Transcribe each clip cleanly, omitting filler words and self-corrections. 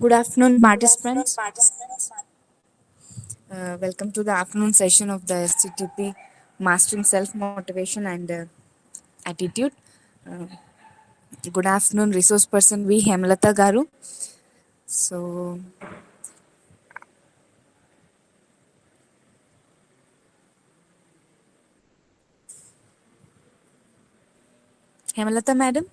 Good afternoon, participants. Welcome to the afternoon session of the STTP Mastering Self Motivation and Attitude. Uh, Good afternoon, resource person V. Hemlata Garu. So, Hemlata madam.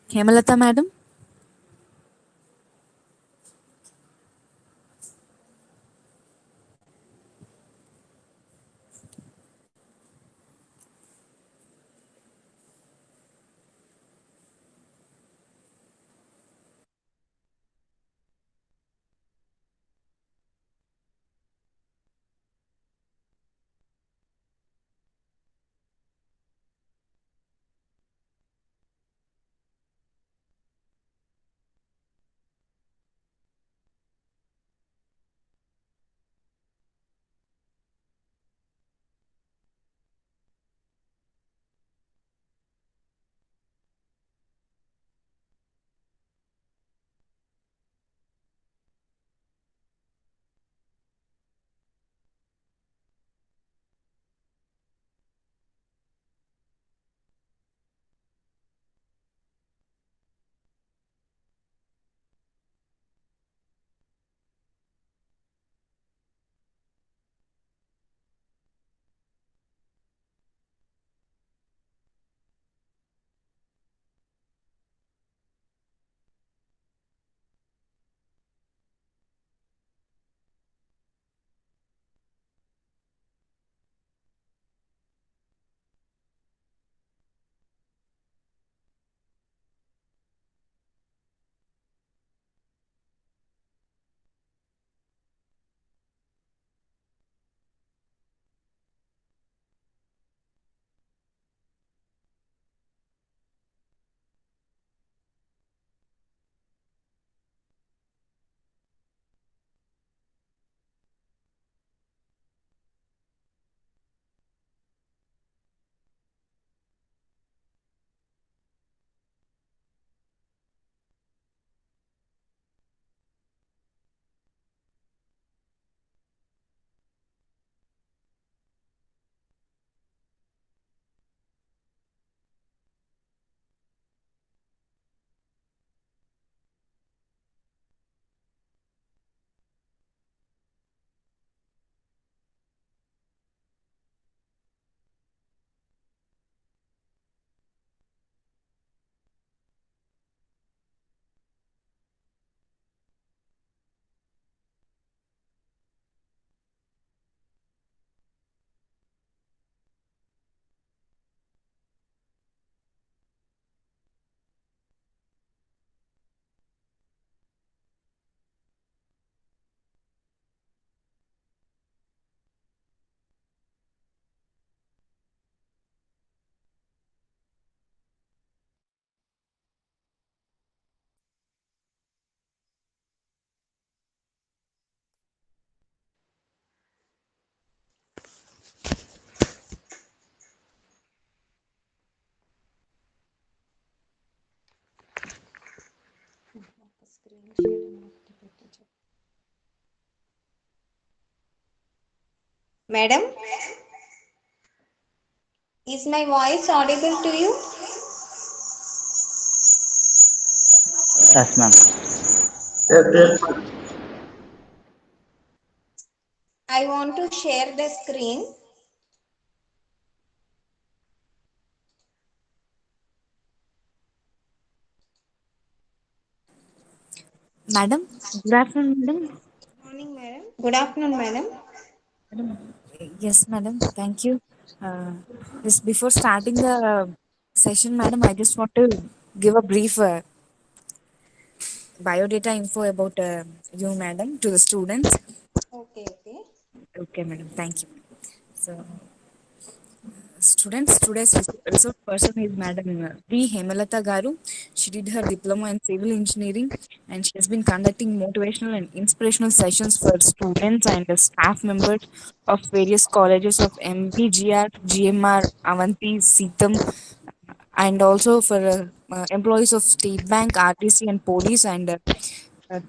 Hemalata madam. Madam, is my voice audible to you? Yes, ma'am. Okay. I want to share the screen. Madam. Good afternoon, madam. Morning, madam. Good afternoon, madam. Madam. Yes, madam. Thank you. Uh, just before starting the session, madam, I just want to give a brief biodata info about you, madam, to the students. Okay, okay. Okay, madam. Thank you. So, students, today's resource person is Madam V. Hemalata Garu. She did her diploma in civil engineering and she has been conducting motivational and inspirational sessions for students and the staff members of various colleges of MBGR, GMR, Avanti, Seetham, and also for employees of State Bank, RTC, and police and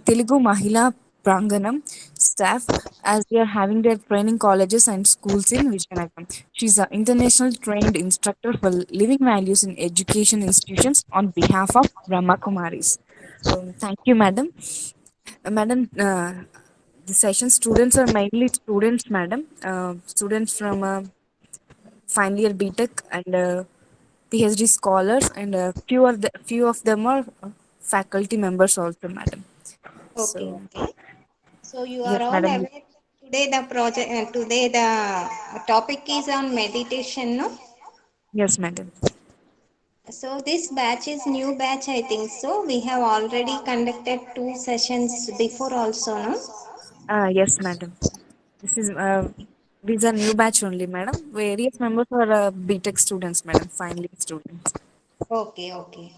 Telugu Mahila Pranganam staff as they are having their training colleges and schools in Vijayanagaram. She's an international trained instructor for living values in education institutions on behalf of Brahma Kumaris. Thank you, madam. Madam, the session students are mainly students, madam. Students from final year BTech and PhD scholars, and few of them are faculty members also, madam. Okay, So okay. So you are yes, all madam. aware today the topic is on meditation, no? Yes, madam. So this batch is new batch, I think so. We have already conducted two sessions before also, no? Yes, madam. This is these are new batch only, madam. Various members are BTech students, madam. Final year students. Okay, okay.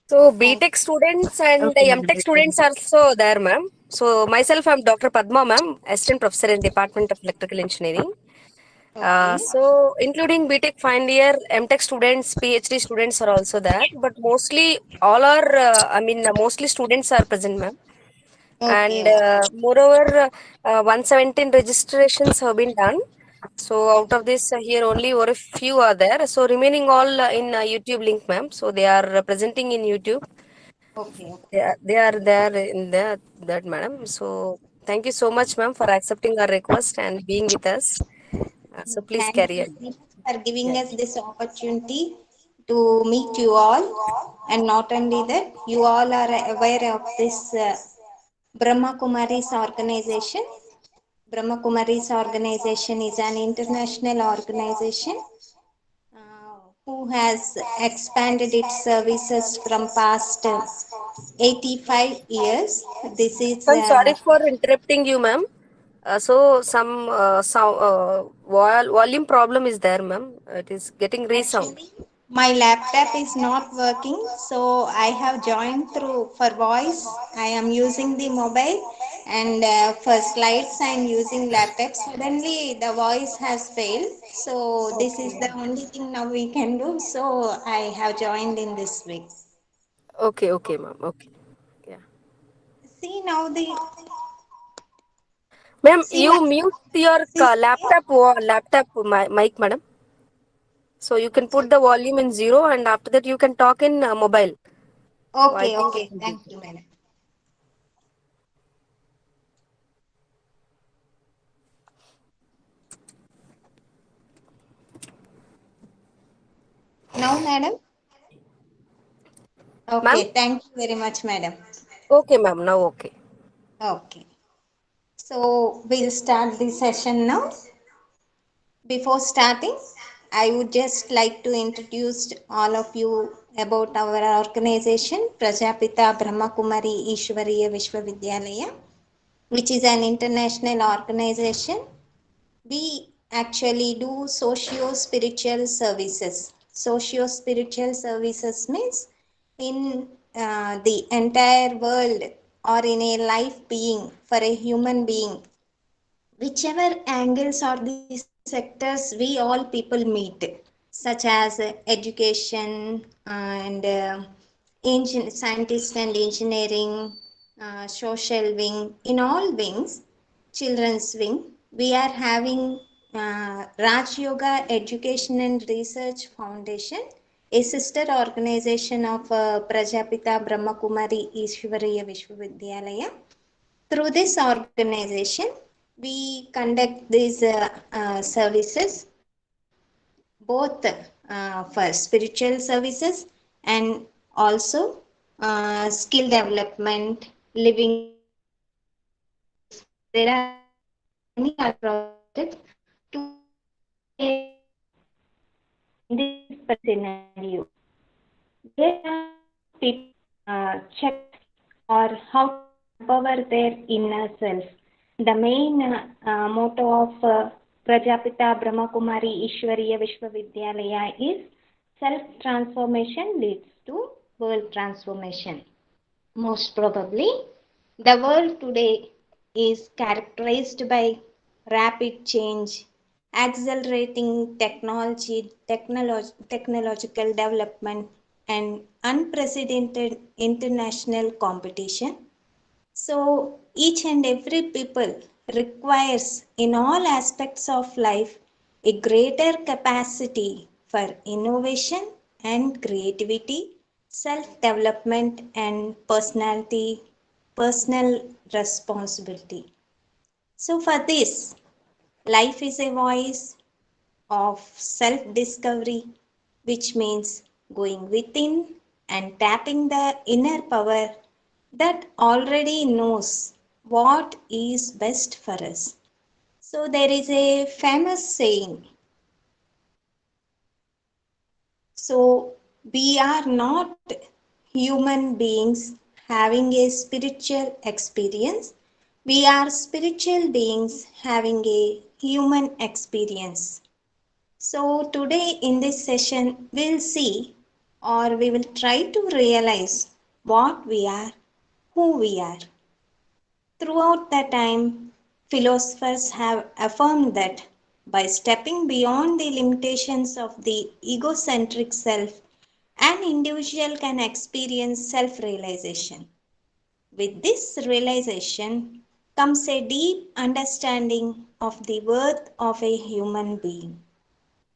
So Thank BTech students and Okay, madam. MTech students are also there, ma'am. So myself, I'm Dr. Padma, ma'am, assistant professor in Department of Electrical Engineering. Okay. So including BTech final year, MTech students, PhD students are also there, but mostly all are, mostly students are present, ma'am. Okay, And okay. moreover, 117 registrations have been done. So out of this, here only or a few are there. So remaining all in YouTube link, ma'am. So they are presenting in YouTube. Okay, okay. They are there in that, madam. So thank you so much, ma'am, for accepting our request and being with us. So please Thank carry you on. very much for giving Yeah. us this opportunity to meet you all. And not only that, you all are aware of this Brahma Kumaris organization. Brahma Kumaris organization is an international organization who has expanded its services from past 85 years. This is I'm sorry for interrupting you, ma'am. So some volume problem is there, ma'am. It is getting resound. actually, my laptop is not working, so I have joined through for voice. I am using the mobile, and for slides, I am using laptop. Suddenly, the voice has failed. So this is Okay. the only thing now we can do. So I have joined in this way. Okay, okay, ma'am. Okay. Yeah. See now the Ma'am, see you now mute your see laptop mic, madam. So you can put sorry. the volume in zero, and after that you can talk in mobile. So I Okay, think it okay. will be Thank good. you, madam. Now, madam. Ma'am? Okay, thank you very much, madam. Okay, ma'am. Now okay. Okay. So we'll start the session now. Before starting, I would just like to introduce all of you about our organization, Prajapita Brahmakumari Ishwariya Vishwavidyalaya, which is an international organization. We actually do socio-spiritual services. Socio-spiritual services means in the entire world or in a life being, for a human being, whichever angles or the sectors we all people meet, such as education and scientist and engineering, social wing, in all wings, children's wing, we are having Raj Yoga Education and Research Foundation, a sister organization of Prajapita Brahmakumari Ishwariya Vishwavidyalaya. Through this organization, we conduct these services both for spiritual services and also skill development, living values. There are many other projects to make in this particular scenario. There are people check or how to empower their inner self The main motto of Prajapita Brahmakumari Ishwariya Vishwavidyalaya is self-transformation leads to world transformation. Most probably, the world today is characterized by rapid change, accelerating technological development, and unprecedented international competition. So each and every people requires in all aspects of life a greater capacity for innovation and creativity, self-development and personal responsibility. So for this, life is a voice of self-discovery, which means going within and tapping the inner power that already knows what is best for us. So there is a famous saying, so we are not human beings having a spiritual experience, we are spiritual beings having a human experience. So today in this session, we'll see or we will try to realize what we are, who we are. Throughout the time, philosophers have affirmed that by stepping beyond the limitations of the egocentric self, an individual can experience self realization. With this realization comes a deep understanding of the worth of a human being.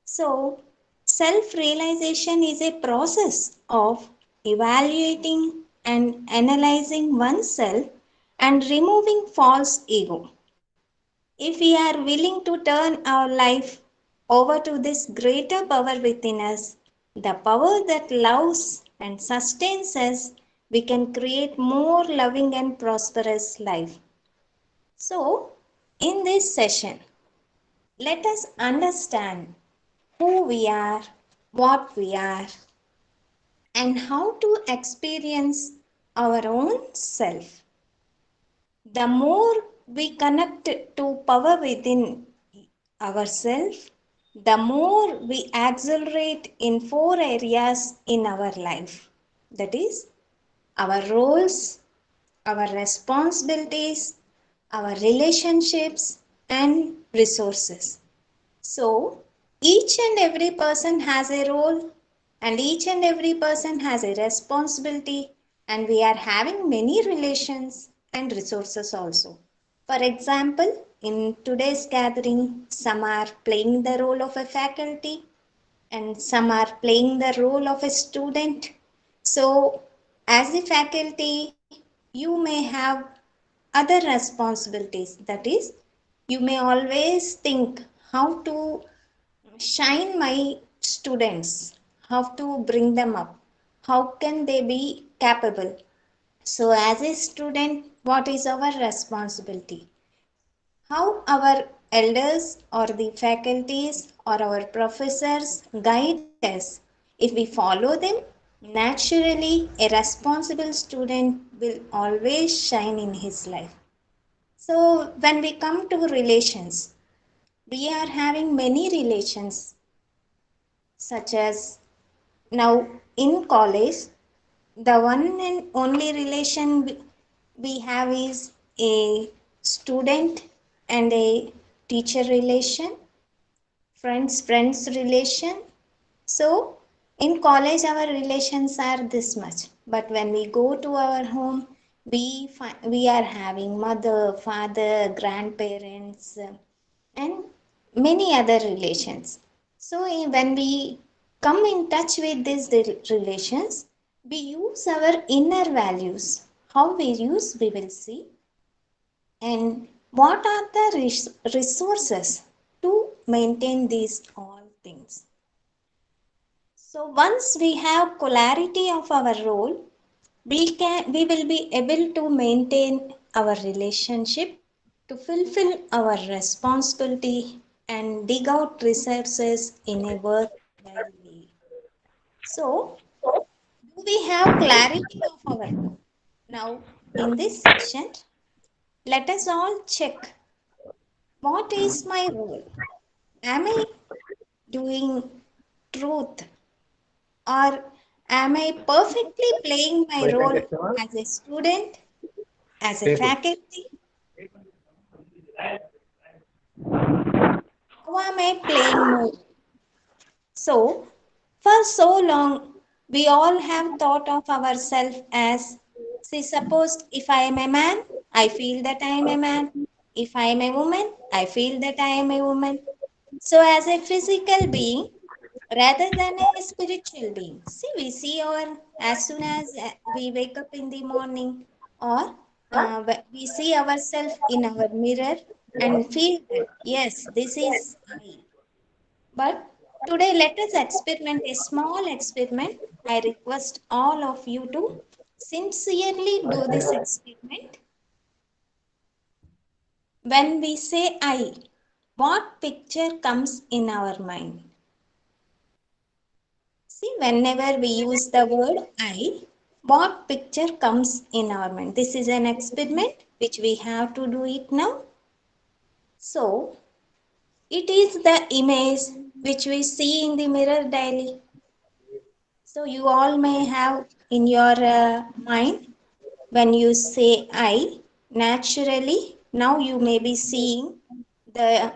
So, self realization is a process of evaluating and analyzing oneself and removing false ego. If we are willing to turn our life over to this greater power within us, the power that loves and sustains us, we can create more loving and prosperous life. So, in this session, let us understand who we are, what we are, and how to experience our own self. The more we connect to power within ourselves, the more we accelerate in four areas in our life. That is, our roles, our responsibilities, our relationships, and resources. So, each and every person has a role, and each and every person has a responsibility, and we are having many relations and resources also. For example, in today's gathering, some are playing the role of a faculty and some are playing the role of a student. So, as a faculty, you may have other responsibilities. That is, you may always think how to shine my students, how to bring them up, how can they be capable. So, as a student, what is our responsibility? How our elders or the faculties or our professors guide us. If we follow them, naturally a responsible student will always shine in his life. So, when we come to relations, we are having many relations, such as now in college, the one and only relation we have is a student and a teacher relation, friends relation. So in college our relations are this much, but when we go to our home, we are having mother, father, grandparents, and many other relations. So when we come in touch with these relations, we use our inner values. How we use, we will see. And what are the resources to maintain these all things? So once we have clarity of our role, we will be able to maintain our relationship, to fulfill our responsibility and dig out resources in a worthwhile way. So, do we have clarity of our role? Now, in this session, let us all check what is my role. Am I doing truth, or am I perfectly playing my role as a student, as a faculty? How am I playing my role? So, for so long, we all have thought of ourselves as, see, suppose if I am a man, I feel that I am a man. If I am a woman, I feel that I am a woman. So, as a physical being, rather than a spiritual being, see, we see our, as soon as we wake up in the morning, or we see ourselves in our mirror and feel that, yes, this is I. But today, let us experiment a small experiment. I request all of you to sincerely do this experiment. When we say I, what picture comes in our mind? See, whenever we use the word I, what picture comes in our mind? This is an experiment which we have to do it now. So, it is the image which we see in the mirror daily. So you all may have in your mind, when you say I, naturally now you may be seeing the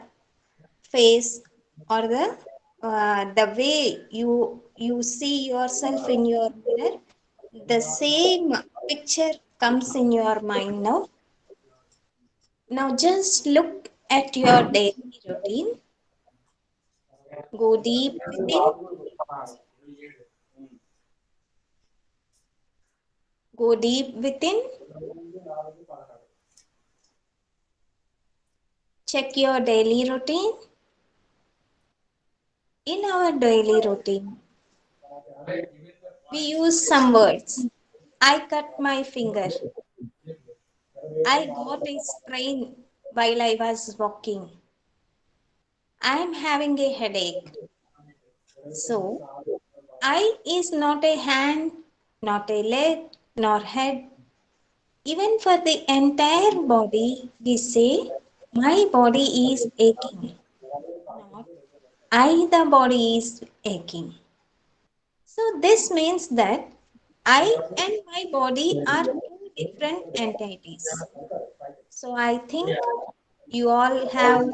face, or the way you see yourself in your mirror. The same picture comes in your mind now. Now just look at your daily routine. Go deep within. Go deep within. Check your daily routine. In our daily routine, we use some words. I cut my finger. I got a strain while I was walking. I am having a headache. So, I is not a hand, not a leg, nor head. Even for the entire body, we say, my body is aching, not I, the body is aching. So, this means that I and my body are two different entities. So, I think you all have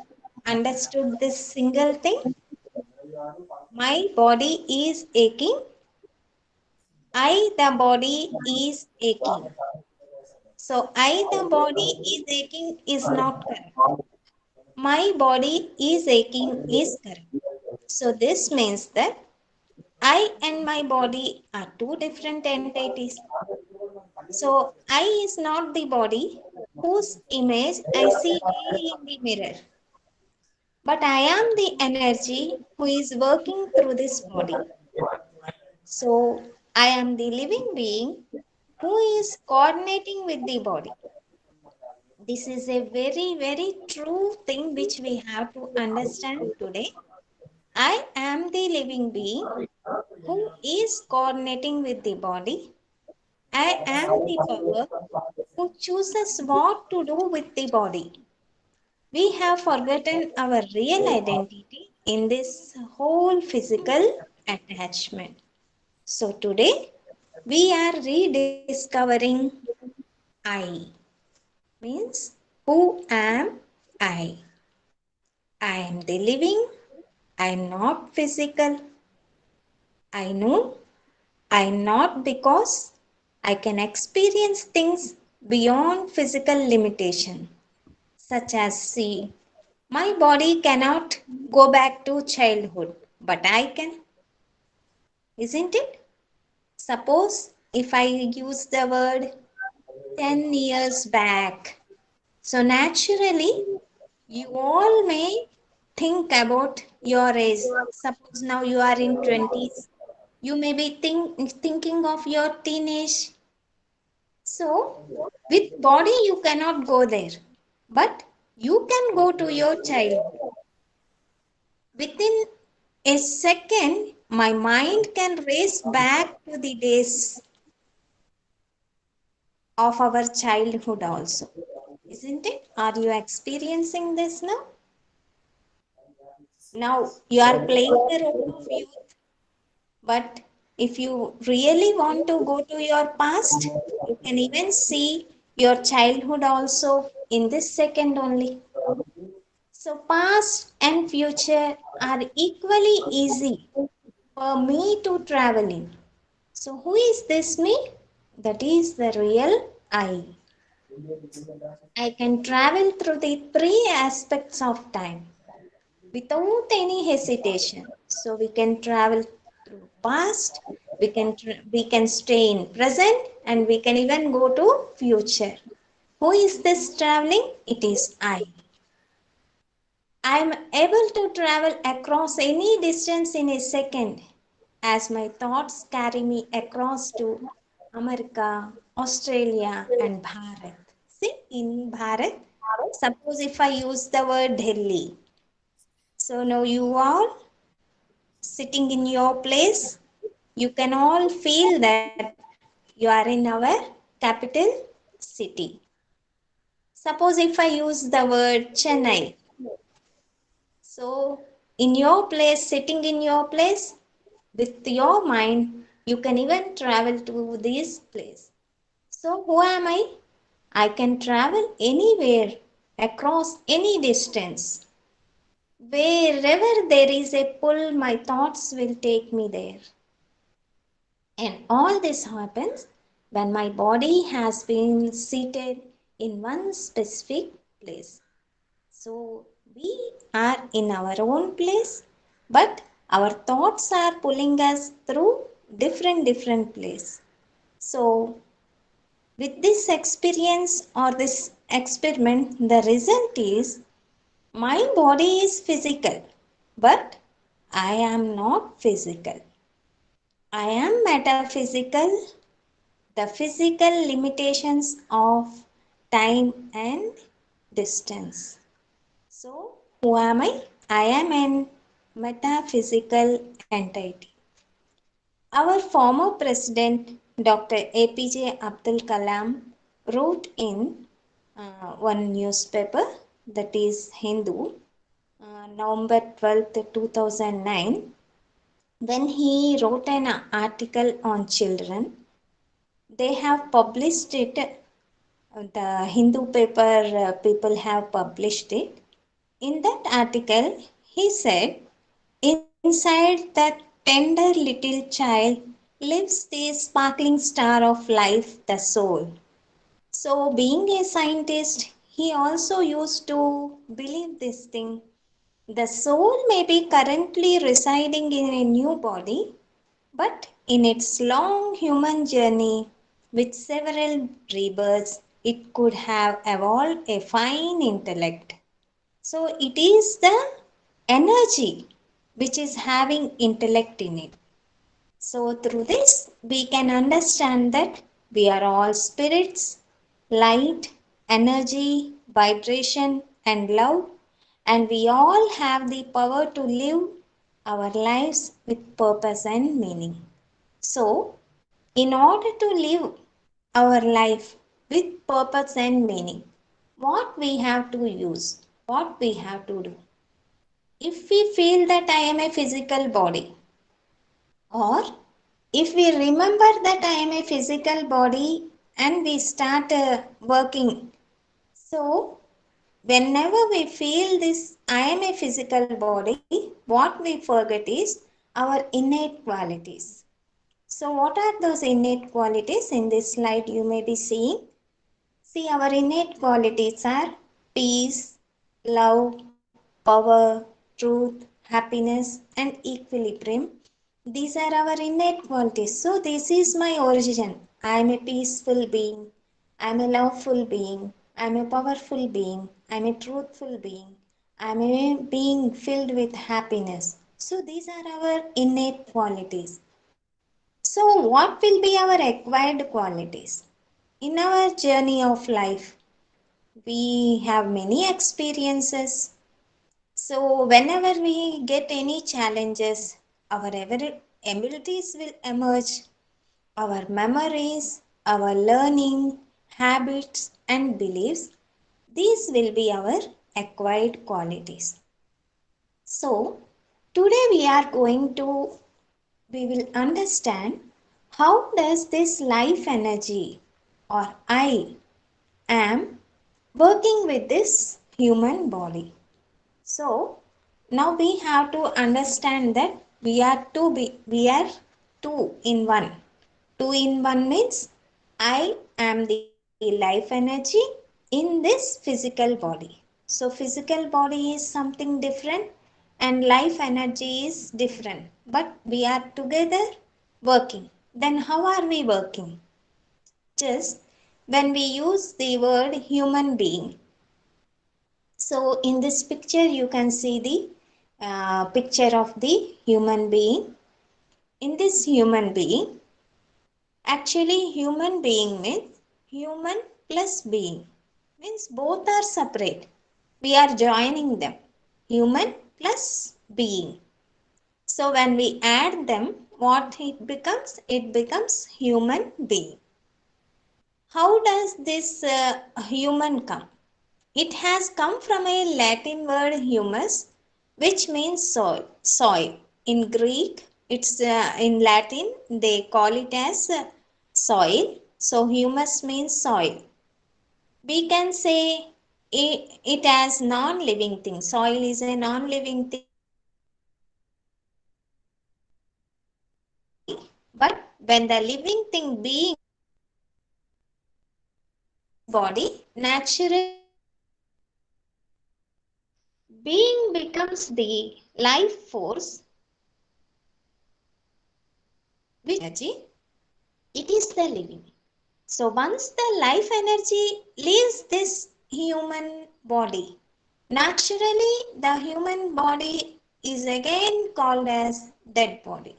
understood this single thing. My body is aching. I, the body, is aching. So, I, the body is aching is not correct. My body is aching is correct. So, this means that I and my body are two different entities. So, I is not the body whose image I see daily in the mirror, but I am the energy who is working through this body. So, I am the living being who is coordinating with the body. This is a very, very true thing which we have to understand today. I am the living being who is coordinating with the body. I am the power who chooses what to do with the body. We have forgotten our real identity in this whole physical attachment. So today we are rediscovering I. Means, who am I? I am the living, I am not physical. I know I am not because I can experience things beyond physical limitation, such as, see, my body cannot go back to childhood, but I can, isn't it? Suppose if I use the word 10 years back, so naturally you all may think about your age. Suppose now you are in 20s, you may be thinking of your teenage. So, with body you cannot go there, but you can go to your childhood. Within a second, my mind can race back to the days of our childhood also. isn't it? Are you experiencing this now? Now you are playing the role of youth, but if you really want to go to your past, you can even see your childhood also in this second only. So, past and future are equally easy for me to travel in. So, who is this me? That is the real I. I can travel through the three aspects of time without any hesitation. So, we can travel through past, we can stay in present, and we can even go to future. Who is this traveling? It is I. I am able to travel across any distance in a second as my thoughts carry me across to America, Australia, and Bharat. See, in Bharat, suppose if I use the word Delhi, so now you all sitting in your place, you can all feel that you are in our capital city. Suppose if I use the word Chennai, so, in your place, sitting in your place, with your mind, you can even travel to this place. So, who am I? I can travel anywhere, across any distance. Wherever there is a pull, my thoughts will take me there. And all this happens when my body has been seated in one specific place. So we are in our own place, but our thoughts are pulling us through different place. So with this experience or this experiment, the result is my body is physical, but I am not physical. I am metaphysical, the physical limitations of time and distance. So, who am I? I am an metaphysical entity. Our former president, Dr. APJ Abdul Kalam, wrote in one newspaper, that is Hindu, November 12th, 2009, when he wrote an article on children. They have published it, the Hindu paper people have published it. In that article, he said, inside that tender little child lives the sparkling star of life, the soul. So, being a scientist, he also used to believe this thing. The soul may be currently residing in a new body, but in its long human journey with several rebirths, it could have evolved a fine intellect. So it is the energy which is having intellect in it. So through this, we can understand that we are all spirits, light, energy, vibration, and love, and we all have the power to live our lives with purpose and meaning. So, in order to live our life with purpose and meaning, what we have to use, what we have to do. If we feel that I am a physical body, or if we remember that I am a physical body and we start working, so whenever we feel this I am a physical body, what we forget is our innate qualities. So, what are those innate qualities? In this slide, you may be seeing. See, our innate qualities are peace, love, power, truth, happiness, and equilibrium. These are our innate qualities. So, this is my origin. I am a peaceful being. I am a loveful being. I am a powerful being. I am a truthful being. I am a being filled with happiness. So, these are our innate qualities. So, what will be our acquired qualities? In our journey of life, we have many experiences. So, whenever we get any challenges, our abilities will emerge, our memories, our learning, habits, and beliefs. These will be our acquired qualities. So, today we will understand how does this life energy or I am working with this human body. So, now we have to understand that we are two in one. Two in one means I am the life energy in this physical body. So, physical body is something different and life energy is different, but we are together working. Then, how are we working? Just when we use the word human being. So, in this picture, you can see the picture of the human being. In this human being, actually, human being means human plus being, means both are separate. We are joining them, human plus being. So, when we add them, what it becomes? It becomes human being. How does this human come? It has come from a Latin word humus, which means soil. Soil. In Greek, it's in Latin they call it as soil. So humus means soil. We can say it as non-living thing. Soil is a non-living thing, but when the living thing being body, naturally being becomes the life force which energy, it is the living. So once the life energy leaves this human body, naturally the human body is again called as dead body.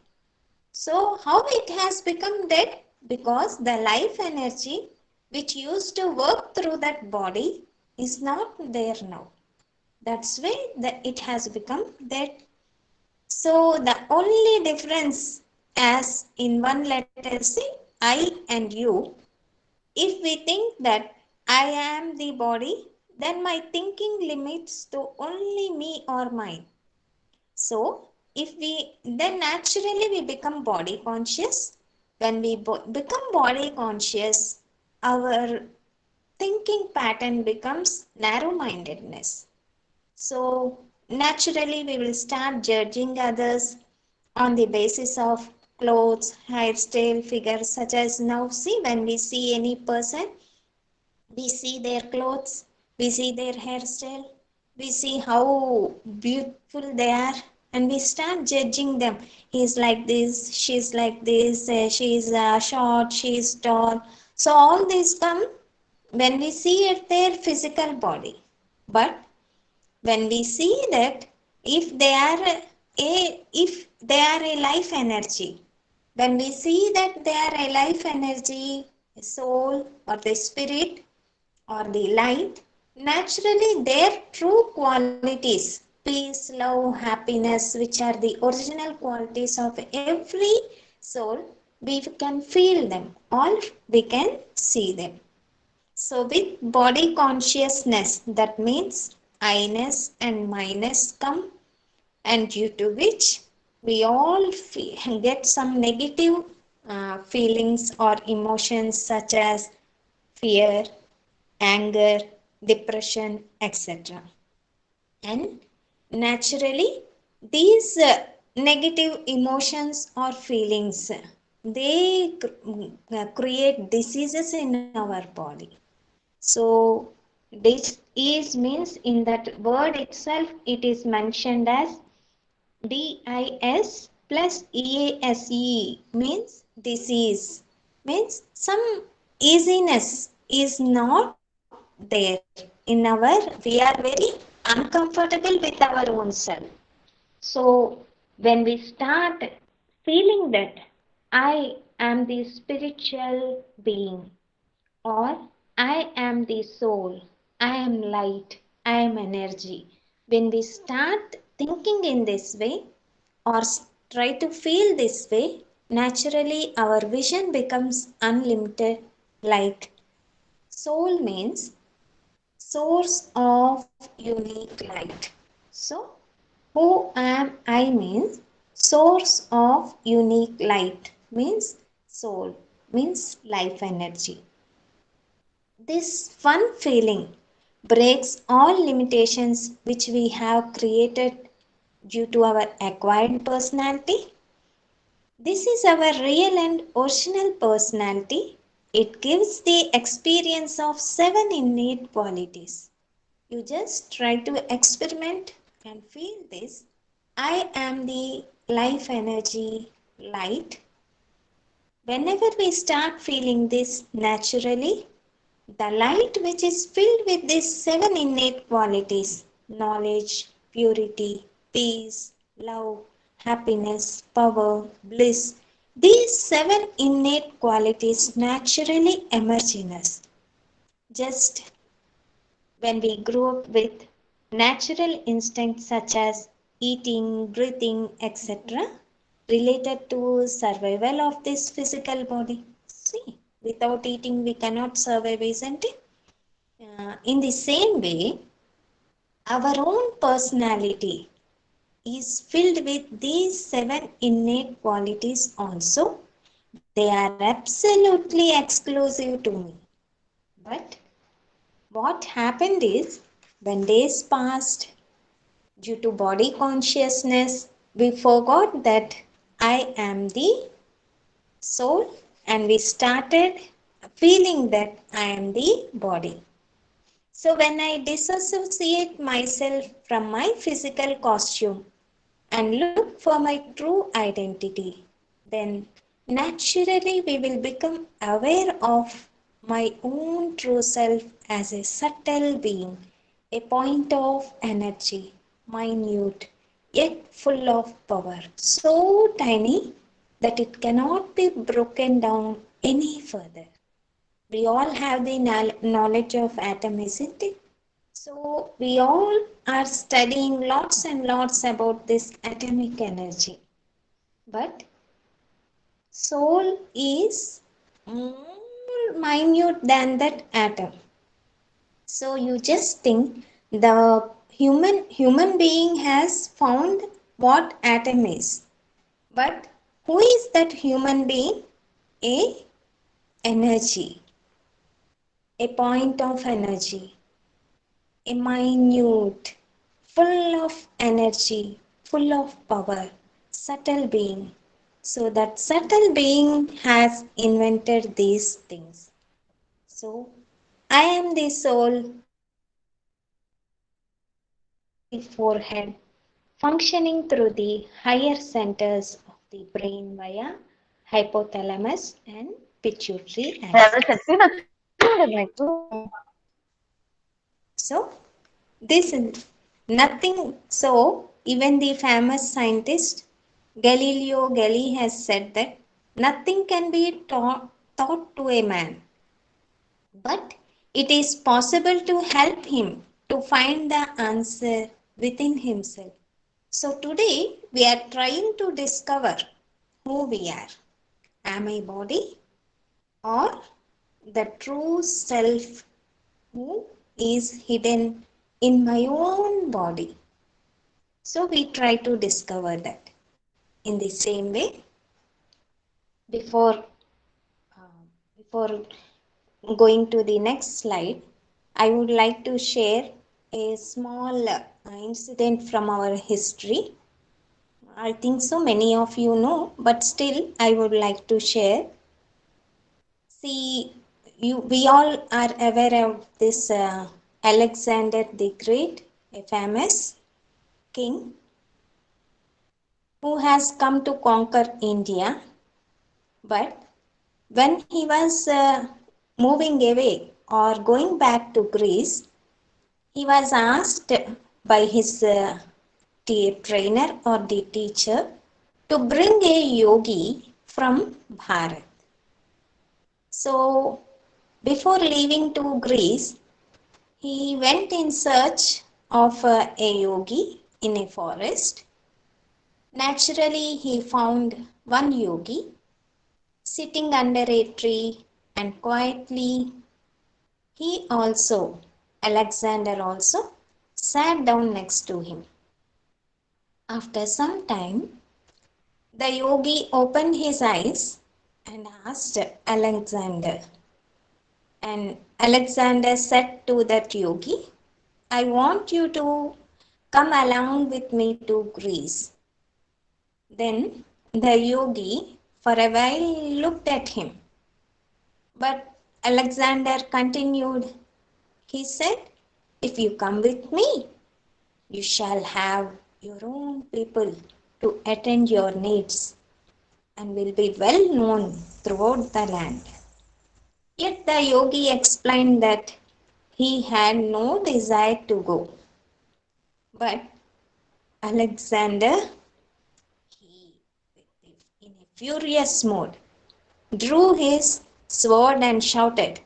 So how it has become dead? Because the life energy which used to work through that body is not there now. That's why it has become dead. So the only difference, as in one letter say I and you, if we think that I am the body, then my thinking limits to only me or mine. So if we then naturally we become body conscious. When we become body conscious, our thinking pattern becomes narrow mindedness. So naturally, we will start judging others on the basis of clothes, hairstyle, figures, such as now. See, when we see any person, we see their clothes, we see their hairstyle, we see how beautiful they are, and we start judging them. He's like this, she's like this, she's short, she's tall. So, all these come when we see at their physical body. But when we see that if they are if they are a life energy, when we see that they are a life energy, a soul or the spirit or the light, naturally their true qualities, peace, love, happiness, which are the original qualities of every soul, we can feel them or we can see them. So, with body consciousness, that means I-ness and minus come, and due to which we all get some negative feelings or emotions such as fear, anger, depression, etc. And naturally, these negative emotions or feelings, they create diseases in our body. So dis means in that word itself it is mentioned as dis plus ease, means disease, means some easiness is not there in our, we are very uncomfortable with our own self. So when we start feeling that I am the spiritual being, or I am the soul, I am light, I am energy. When we start thinking in this way or try to feel this way, naturally our vision becomes unlimited. Like soul means source of unique light. So, who am I means source of unique light means soul, means life energy. This fun feeling breaks all limitations which we have created due to our acquired personality. This is our real and original personality. It gives the experience of seven innate qualities. You just try to experiment and feel this. I am the life energy light. Whenever we start feeling this naturally, the light which is filled with these seven innate qualities knowledge, purity, peace, love, happiness, power, bliss these seven innate qualities naturally emerge in us. Just when we grow up with natural instincts such as eating, breathing, etc., related to survival of this physical body. See, without eating we cannot survive, isn't it? In the same way, our own personality is filled with these seven innate qualities also. They are absolutely exclusive to me. But what happened is, when days passed, due to body consciousness, we forgot that I am the soul and we started feeling that I am the body. So when I disassociate myself from my physical costume and look for my true identity, then naturally we will become aware of my own true self as a subtle being, a point of energy, minute, yet full of power, so tiny that it cannot be broken down any further. We all have the knowledge of atom, isn't it? So we all are studying lots and lots about this atomic energy. But soul is more minute than that atom. So you just think the human being has found what atom is. But who is that human being? A energy, a point of energy, a minute, full of energy, full of power, subtle being. So that subtle being has invented these things. So I am the soul sitting on the forehead, functioning through the higher centers of the brain via hypothalamus and pituitary axis. So this is nothing. So even the famous scientist Galileo Galilei has said that nothing can be taught to a man, but it is possible to help him to find the answer within himself. So today we are trying to discover who we are. Am I body or the true self who is hidden in my own body? So we try to discover that. In the same way, before before going to the next slide, I would like to share a small incident from our history. I think so many of you know, but still I would like to share. See, we all are aware of this Alexander the Great, a famous king who has come to conquer India. But when he was moving away or going back to Greece, he was asked by his trainer or the teacher to bring a yogi from Bharat. So, before leaving to Greece, he went in search of a yogi in a forest. Naturally, he found one yogi sitting under a tree and quietly he also Alexander also sat down next to him. After some time, the yogi opened his eyes and asked Alexander. And Alexander said to that yogi, I want you to come along with me to Greece. Then the yogi for a while looked at him. But Alexander continued. He said, if you come with me, you shall have your own people to attend your needs and will be well known throughout the land. Yet the yogi explained that he had no desire to go. But Alexander, he, in a furious mood, drew his sword and shouted,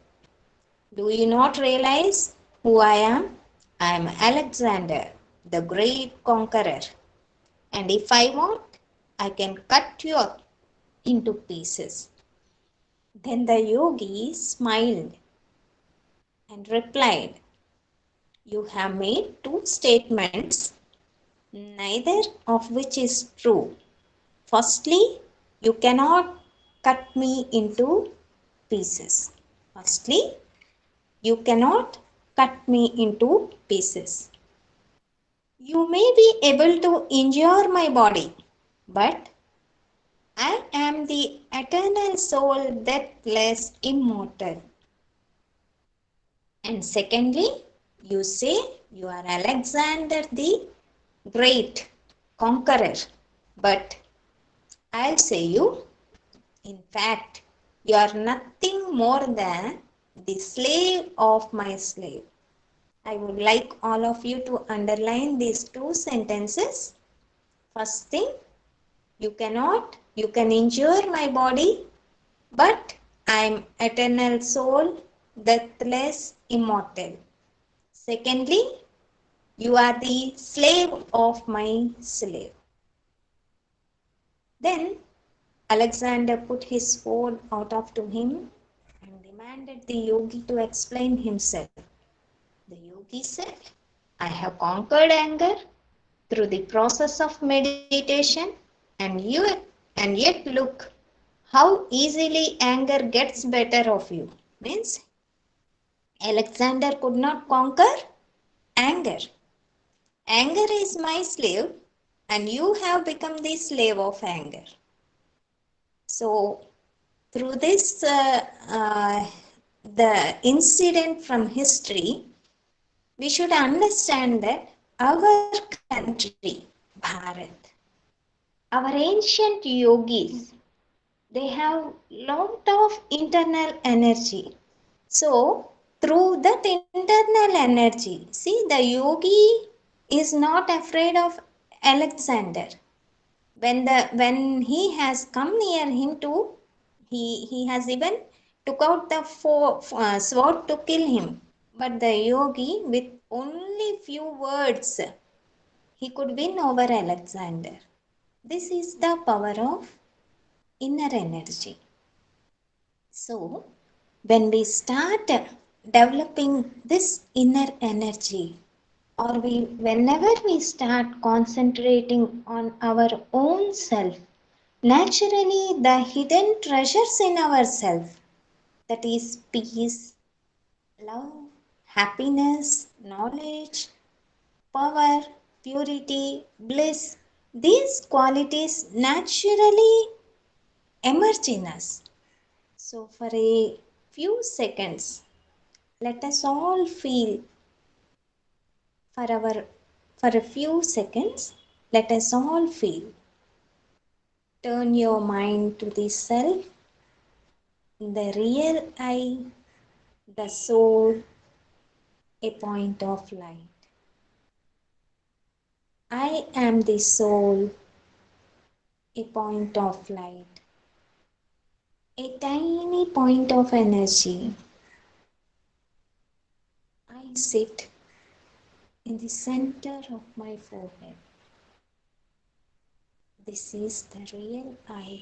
do you not realize who I am? I am Alexander, the great conqueror. And if I want, I can cut you into pieces. Then the yogi smiled and replied, you have made two statements, neither of which is true. Firstly, you cannot cut me into pieces. Firstly, you cannot cut me into pieces. You may be able to injure my body, but I am the eternal soul, deathless, immortal. And secondly, you say you are Alexander the Great Conqueror, but I'll say you, in fact, you are nothing more than the slave of my slave. I would like all of you to underline these two sentences. First thing, you can injure my body, but I am eternal soul, deathless, immortal. Secondly, you are the slave of my slave. Then Alexander put his sword out of to him and demanded the yogi to explain himself. The yogi said, I have conquered anger through the process of meditation, and yet look how easily anger gets better of you. Means Alexander could not conquer anger. Anger is my slave, and you have become the slave of anger. So, through this, the incident from history, we should understand that our country, Bharat, our ancient yogis, they have lot of internal energy. So, through that internal energy, see, the yogi is not afraid of Alexander. When he has come near him to, he has even took out the sword to kill him. But the yogi, with only few words, he could win over Alexander. This is the power of inner energy. So, when we start developing this inner energy, or whenever we start concentrating on our own self, naturally the hidden treasures in ourself, that is peace, love, happiness, knowledge, power, purity, bliss, these qualities naturally emerge in us. So, for a few seconds, let us all feel for our for a few seconds, let us all feel. Turn your mind to the self, the real I, the soul, a point of light. I am the soul, a point of light, a tiny point of energy. I sit in the center of my forehead. This is the real I,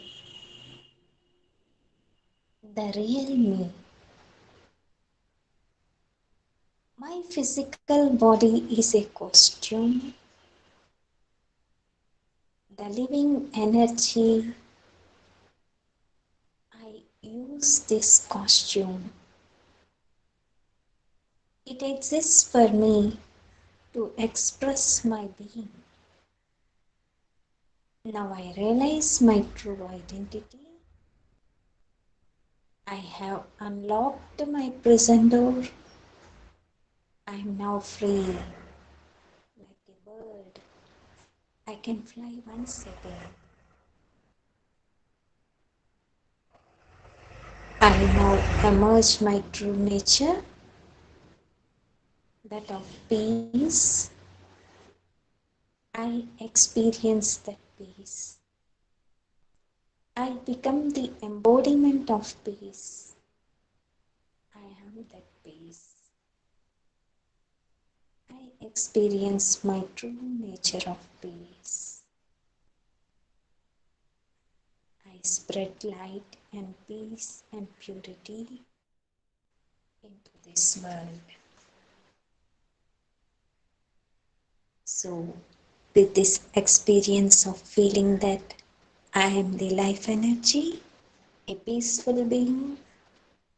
the real me. My physical body is a costume. The living energy, I use this costume. It exists for me to express my being. Now I realize my true identity. I have unlocked my prison door. I am now free, like a bird. I can fly once again. I now emerge my true nature, that of peace. I experience that peace. I become the embodiment of peace. I am that peace. I experience my true nature of peace. I spread light and peace and purity into this world. So, with this experience of feeling that I am the life energy, a peaceful being,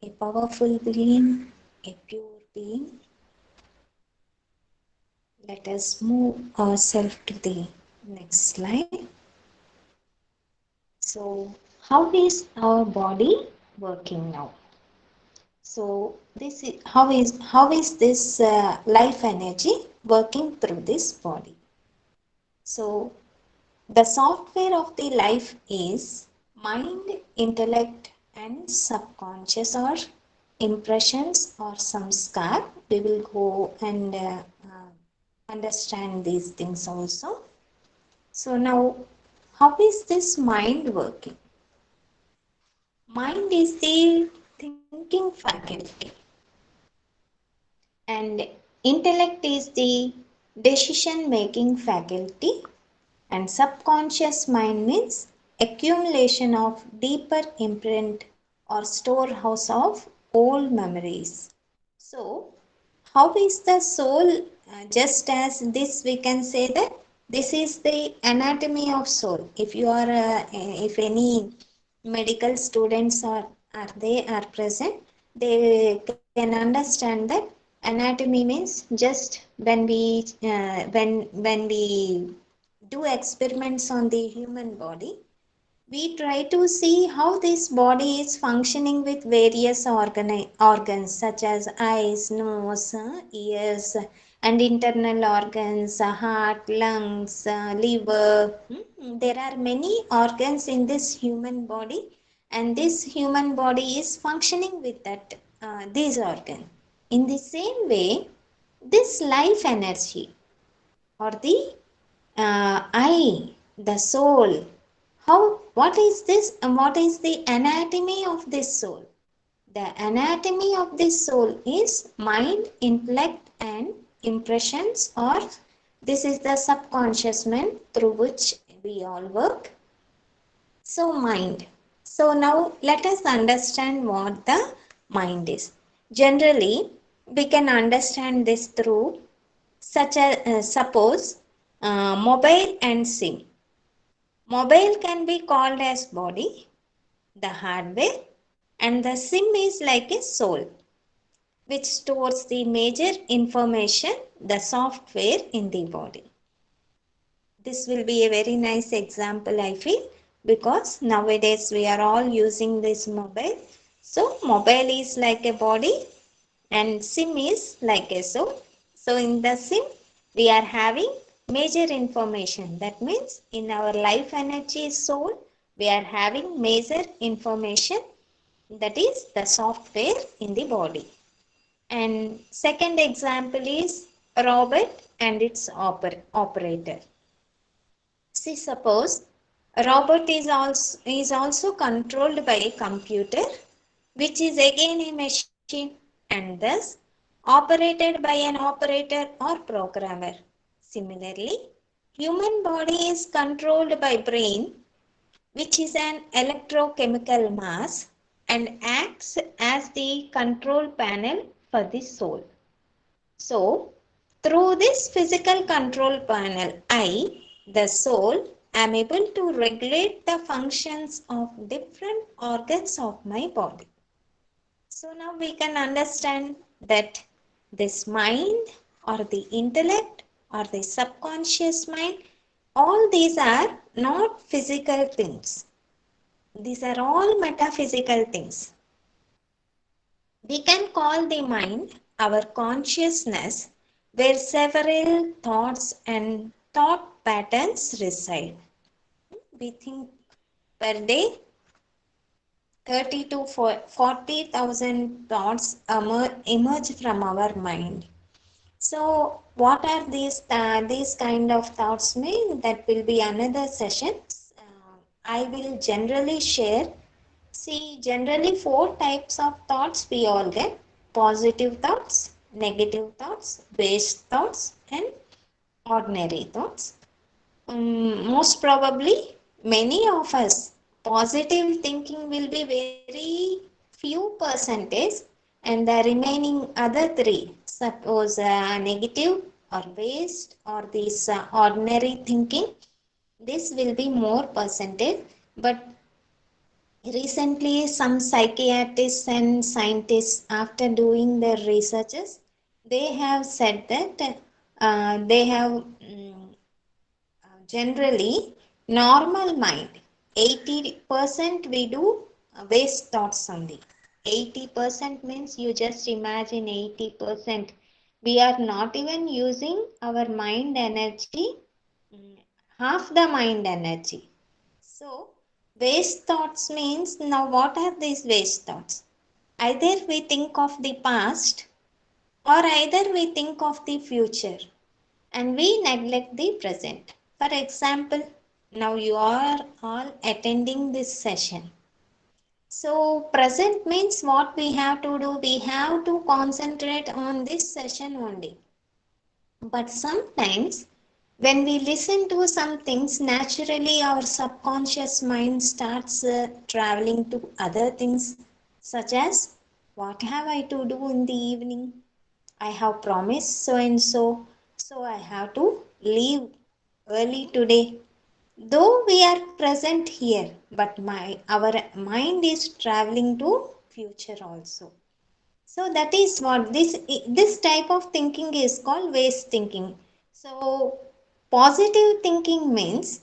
a powerful being, a pure being, let us move ourselves to the next slide. So, how is our body working now? So, this is how is this life energy working through this body? So, the software of the life is mind, intellect, and subconscious or impressions or samskar. We will go and understand these things also. So now, how is this mind working? Mind is the thinking faculty, and intellect is the decision making faculty, and subconscious mind means accumulation of deeper imprint or storehouse of old memories. So, how is the soul? Just as this, we can say that this is the anatomy of soul. If you are, if any medical students are they are present, they can understand that anatomy means just when we do experiments on the human body, we try to see how this body is functioning with various organs such as eyes, nose, ears, and internal organs, heart, lungs, liver. There are many organs in this human body, and this human body is functioning with that these organs. In the same way, this life energy or the I, the soul. How? What is this? And what is the anatomy of this soul? The anatomy of this soul is mind, intellect, and impressions, or this is the subconscious mind through which we all work. So, mind. So, now let us understand what the mind is. Generally, we can understand this through such as suppose mobile and SIM. Mobile can be called as body, the hardware, and the SIM is like a soul, which stores the major information, the software in the body. This will be a very nice example, I feel, because nowadays we are all using this mobile. So, mobile is like a body and SIM is like a soul. So, in the SIM, we are having major information. That means in our life energy soul, we are having major information, that is the software in the body. And second example is robot and its operator. See, suppose a robot is also controlled by a computer, which is again a machine, and thus operated by an operator or programmer. Similarly, human body is controlled by brain, which is an electrochemical mass and acts as the control panel for the soul. So, through this physical control panel, I, the soul, am able to regulate the functions of different organs of my body. So, now we can understand that this mind or the intellect or the subconscious mind, all these are not physical things. These are all metaphysical things. We can call the mind our consciousness, where several thoughts and thought patterns reside. We think per day 30 to 40,000 thoughts emerge from our mind. So, what are these kind of thoughts mean? That will be another session. I will generally share. See, generally four types of thoughts we all get: positive thoughts, negative thoughts, waste thoughts, and ordinary thoughts. Most probably, many of us, positive thinking will be very few percentage, and the remaining other three, suppose negative or waste or this ordinary thinking, this will be more percentage. But recently, some psychiatrists and scientists, after doing their researches, they have said that they have generally normal mind 80% we do waste thoughts only. 80% means you just imagine 80%. We are not even using our mind energy, mm, half the mind energy. So, waste thoughts means, now what are these waste thoughts? Either we think of the past or either we think of the future and we neglect the present. For example, now you are all attending this session. So, present means what we have to do? We have to concentrate on this session only. But sometimes when we listen to some things, naturally our subconscious mind starts traveling to other things, such as what have I to do in the evening? I have promised so and so, so I have to leave early today. Though we are present here, but our mind is traveling to future also. So that is what this type of thinking is called waste thinking. So positive thinking means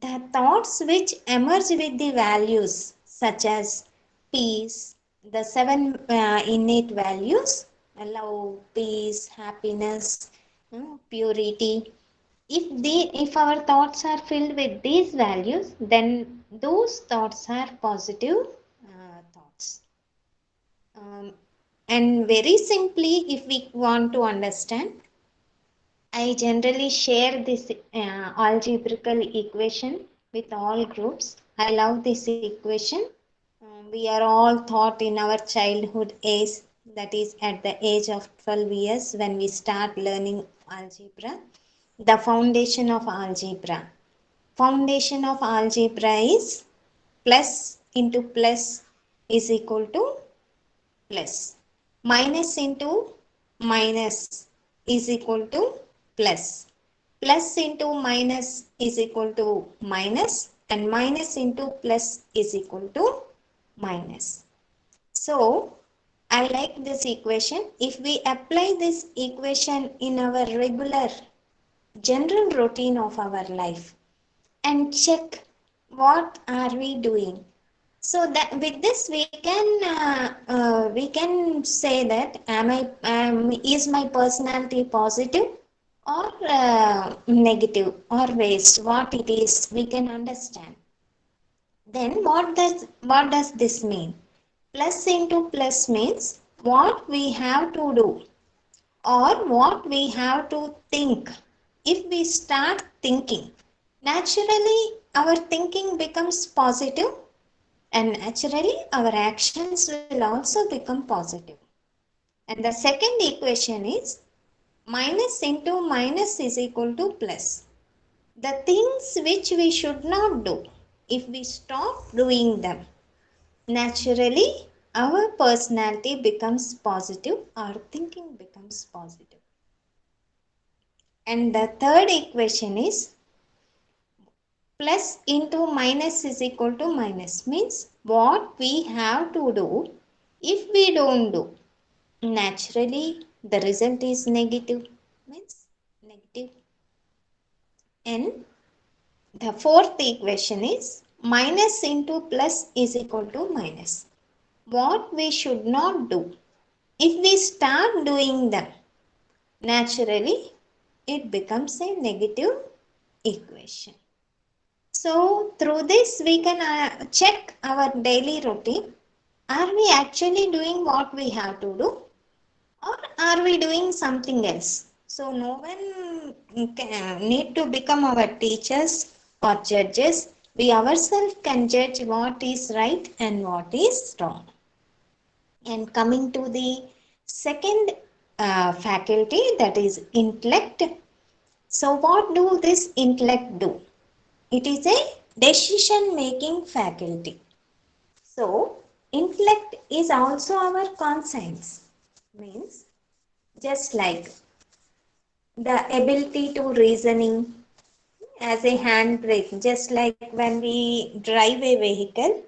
the thoughts which emerge with the values such as peace, the seven innate values: love, peace, happiness, purity. If our thoughts are filled with these values, then those thoughts are positive thoughts. Um, and very simply, if we want to understand, I generally share this algebraical equation with all groups. I love this equation. We are all taught in our childhood age, that is at the age of 12 years, when we start learning algebra. The foundation of algebra. Foundation of algebra is plus into plus is equal to plus. Minus into minus is equal to plus. Plus into minus is equal to minus, and minus into plus is equal to minus. So, I like this equation. If we apply this equation in our regular general routine of our life and check what are we doing, so that with this we can say that is my personality positive or negative or waste, what it is we can understand. Then what does this mean? Plus into plus means what we have to do or what we have to think. If we start thinking, naturally our thinking becomes positive, and naturally our actions will also become positive. And the second equation is minus into minus is equal to plus. The things which we should not do, if we stop doing them, naturally our personality becomes positive, our thinking becomes positive. And the third equation is plus into minus is equal to minus, means what we have to do. If we don't do, naturally the result is negative, means negative. And the fourth equation is minus into plus is equal to minus. What we should not do, if we start doing them, naturally it becomes a negative equation. So through this we can check our daily routine. Are we actually doing what we have to do, or are we doing something else? So no one need to become our teachers or judges. We ourselves can judge what is right and what is wrong. And coming to the second faculty, that is intellect. So what do this intellect do? It is a decision making faculty. So intellect is also our conscience, means just like the ability to reasoning as a handbrake, just like when we drive a vehicle,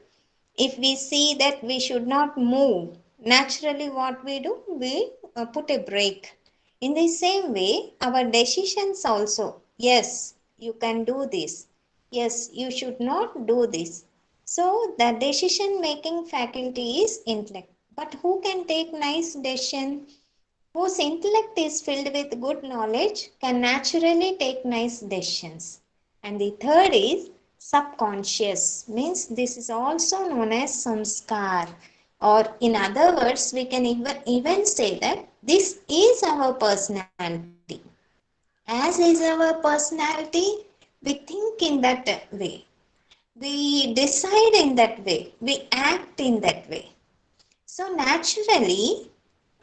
if we see that we should not move, naturally what we do, we put a brake. In the same way, our decisions also, yes, you can do this, yes, you should not do this. So the decision making faculty is intellect. But who can take nice decision? Whose intellect is filled with good knowledge can naturally take nice decisions. And the third is subconscious, means this is also known as samskar, or in other words we can even say that this is our personality. As is our personality, we think in that way, we decide in that way, we act in that way. So naturally,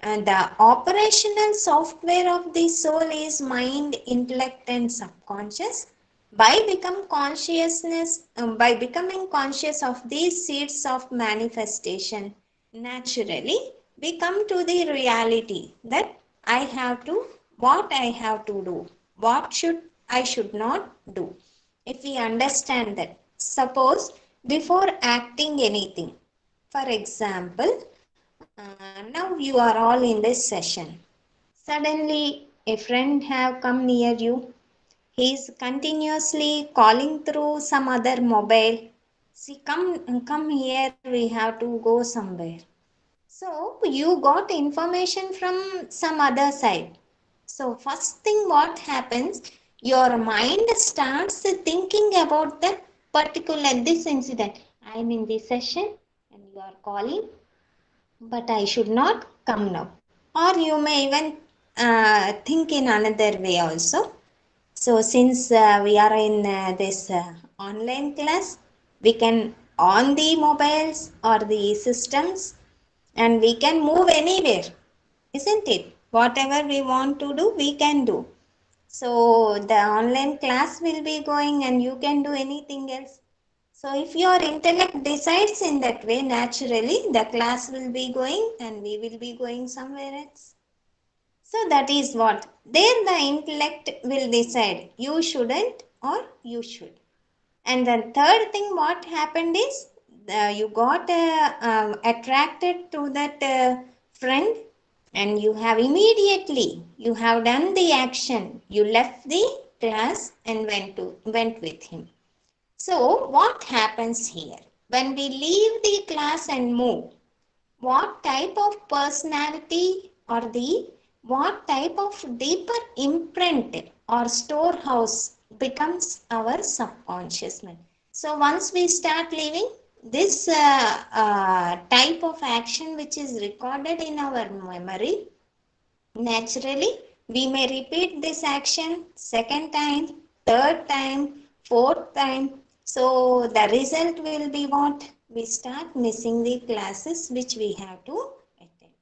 the operational software of the soul is mind, intellect, and subconscious. By becoming conscious of these seeds of manifestation, naturally we come to the reality that I have to, what I have to do, what should not do. If we understand that, suppose before acting anything, for example, now you are all in this session. Suddenly, a friend have come near you. He is continuously calling through some other mobile. See, come here. We have to go somewhere. So you got information from some other side. So first thing what happens, your mind starts thinking about that particular this incident. I am in this session and you are calling, but I should not come now. Or you may even think in another way also. So since we are in this online class, we can on the mobiles or the systems, and we can move anywhere, isn't it? Whatever we want to do, we can do. So the online class will be going and you can do anything else. So if your intellect decides in that way, naturally the class will be going and we will be going somewhere else. So that is what. There the intellect will decide you shouldn't or you should. And the third thing what happened is you got attracted to that friend, and you have immediately you have done the action. You left the class and went with him. So what happens here? When we leave the class and move, what type of personality or the what type of deeper imprint or storehouse becomes our subconscious mind. So once we start living, this type of action which is recorded in our memory, naturally we may repeat this action second time, third time, fourth time. So the result will be what? We start missing the classes which we have to attend.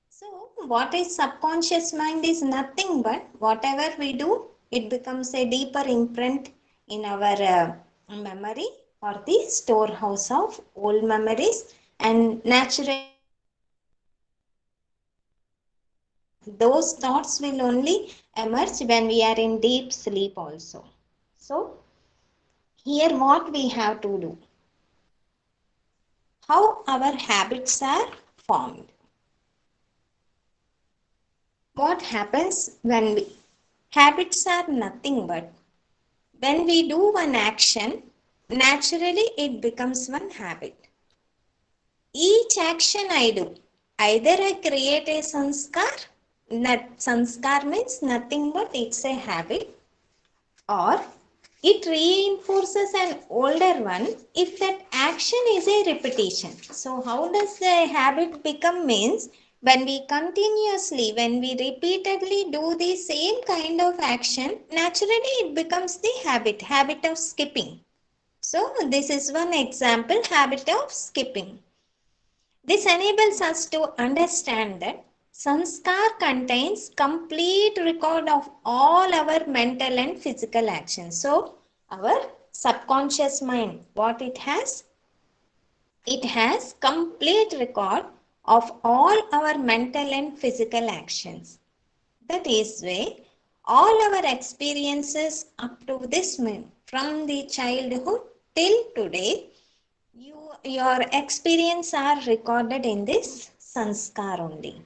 So what is subconscious mind is nothing but whatever we do, it becomes a deeper imprint in our memory or the storehouse of old memories, and naturally Those thoughts will only emerge when we are in deep sleep also. So here what we have to do, how our habits are formed. What happens when we, habits are nothing but when we do one action, naturally it becomes one habit. Each action I do, either I create a sanskar, that sanskar means nothing but it's a habit, or it reinforces an older one if that action is a repetition. So how does the habit become means, when we continuously, when we repeatedly do the same kind of action, naturally it becomes the habit of skipping. So this is one example, habit of skipping. This enables us to understand that sanskar contains complete record of all our mental and physical actions. So our subconscious mind, what it has? It has complete record of all our mental and physical actions. That is way all our experiences up to this moment, from the childhood till today, your experience are recorded in this sanskar only.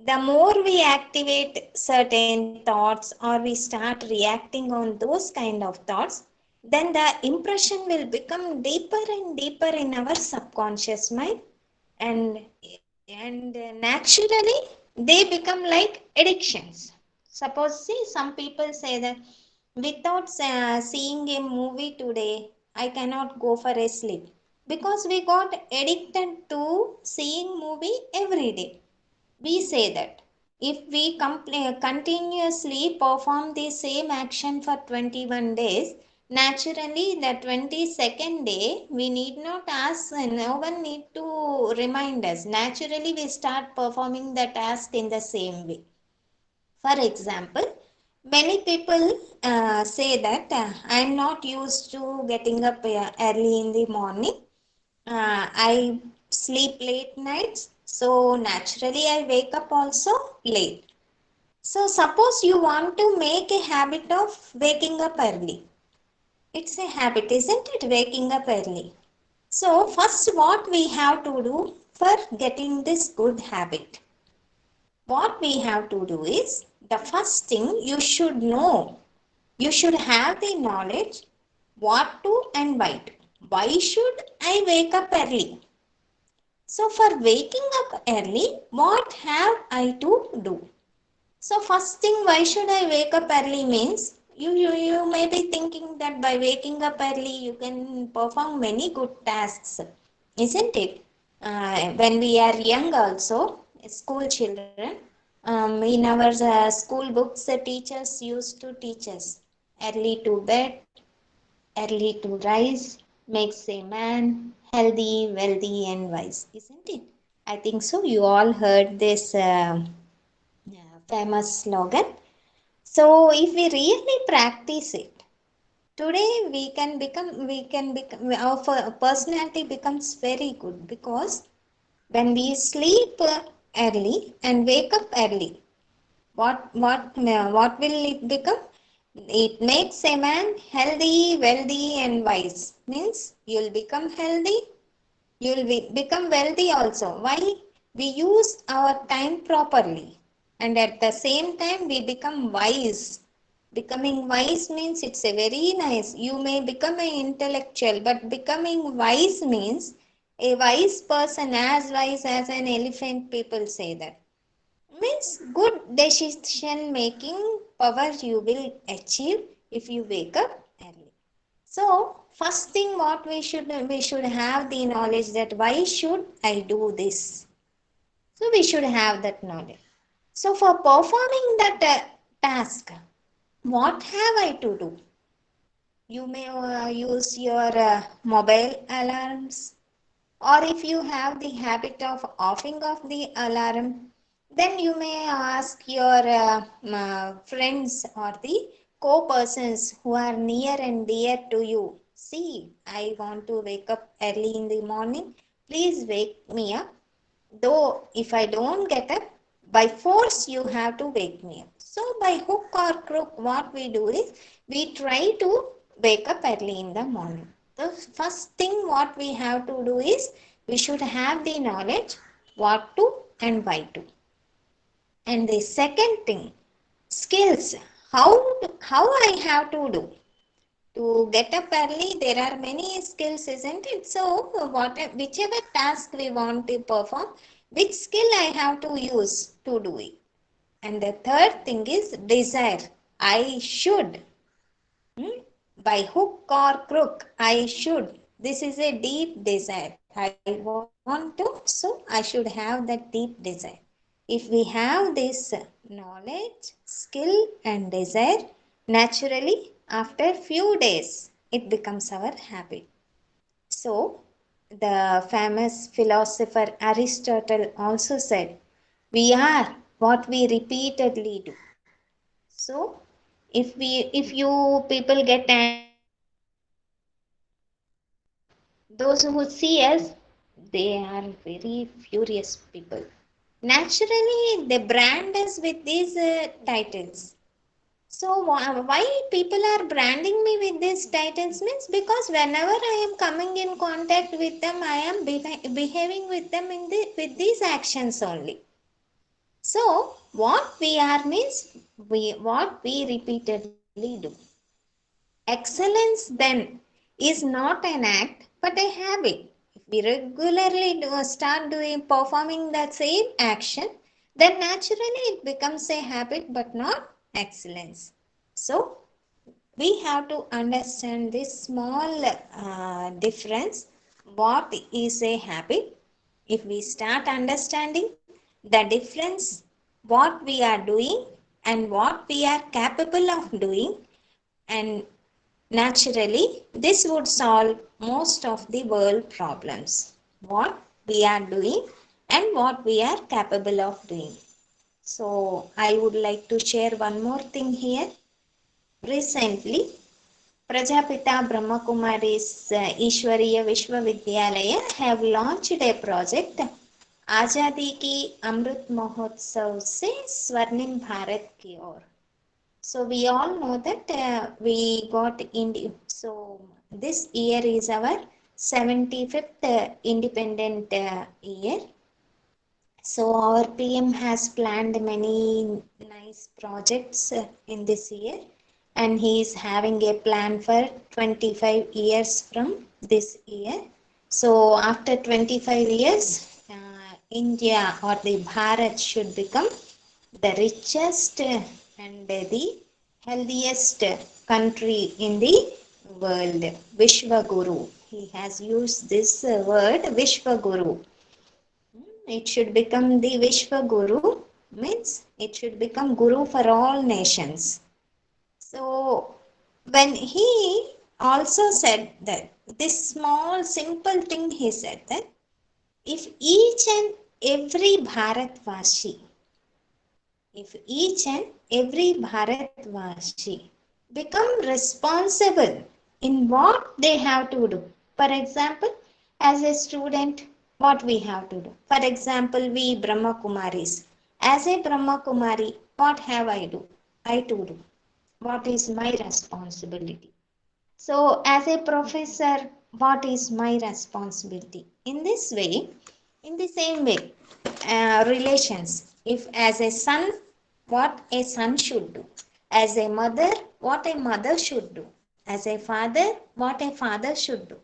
The more we activate certain thoughts or we start reacting on those kind of thoughts, then the impression will become deeper and deeper in our subconscious mind, and naturally they become like addictions. Suppose, see, some people say that without seeing a movie today, I cannot go for a sleep, because we got addicted to seeing movie every day. We say that if we continuously perform the same action for 21 days, naturally the 22nd day we need not ask, no one need to remind us. Naturally we start performing the task in the same way. For example, many people say that I am not used to getting up early in the morning. I sleep late nights, so naturally I wake up also late. So suppose you want to make a habit of waking up early. It's a habit, isn't it? Waking up early. So first what we have to do for getting this good habit? What we have to do is, the first thing you should know, you should have the knowledge what to and why to. Why should I wake up early? So for waking up early, what have I to do? So first thing, why should I wake up early means, you may be thinking that by waking up early you can perform many good tasks, isn't it? When we are young also, school children, in our school books, the teachers used to teach us early to bed, early to rise makes a man healthy, wealthy, and wise, isn't it? I think so. You all heard this famous slogan. So, if we really practice it, today we can become our personality becomes very good, because when we sleep early and wake up early, what will it become? It makes a man healthy, wealthy, and wise. Means you'll become healthy, become wealthy also. Why? We use our time properly, and at the same time we become wise. Becoming wise means it's a very nice. You may become an intellectual, but becoming wise means a wise person, as wise as an elephant. People say that means good decision making power you will achieve if you wake up early. So first thing, what we should have the knowledge that why should I do this. So we should have that knowledge. So for performing that task, what have I to do? You may use your mobile alarms, or if you have the habit of offing off the alarm, then you may ask your friends or the co-persons who are near and dear to you. See, I want to wake up early in the morning, please wake me up. Though if I don't get up, By force, you have to wake me up. So, by hook or crook, what we do is we try to wake up early in the morning. The first thing what we have to do is we should have the knowledge what to and why to. And the second thing, skills. How I have to do to get up early. There are many skills, isn't it? So whichever task we want to perform, which skill I have to use to do it. And the third thing is desire. I should. Hmm? By hook or crook, I should. This is a deep desire. I want to, so I should have that deep desire. If we have this knowledge, skill, and desire, naturally, after few days, it becomes our habit. So, the famous philosopher Aristotle also said, "We are what we repeatedly do." So, if you people get angry with us, those who see us, they are very furious people. Naturally, they brand us with these titles. So why people are branding me with these titles means because whenever I am coming in contact with them, I am behaving with them with these actions only. So what we are means what we repeatedly do. Excellence then is not an act but a habit. If we regularly start doing performing that same action, then naturally it becomes a habit but not excellence. So we have to understand this small difference. What is a habit? If we start understanding the difference, what we are doing and what we are capable of doing, and naturally, this would solve most of the world problems. What we are doing and what we are capable of doing. So, I would like to share one more thing here. Recently, Prajapita Brahmakumari's Ishwariya Vishwavidyalaya have launched a project आज़ादी की अमृत महोत्सव से स्वर्णिम भारत की ओर. So we all know that we got India. So this year is our 75th independent year. So our PM has planned many nice projects in this year, and he is having a plan for 25 years from this year. So after 25 years, India or the Bharat should become the richest and the healthiest country in the world. Vishwaguru. He has used this word Vishwaguru. It should become the Vishwaguru, means it should become Guru for all nations. So when he also said that this small simple thing, he said that if each and every Bharatvashi, if each and every Bharatvashi become responsible in what they have to do. For example, as a student, what we have to do. For example, we Brahma Kumaris. As a Brahma Kumari, what have I do? I to do. What is my responsibility? So, as a professor, what is my responsibility? In this way, in the same way, relations. If as a son, what a son should do. As a mother, what a mother should do. As a father, what a father should do.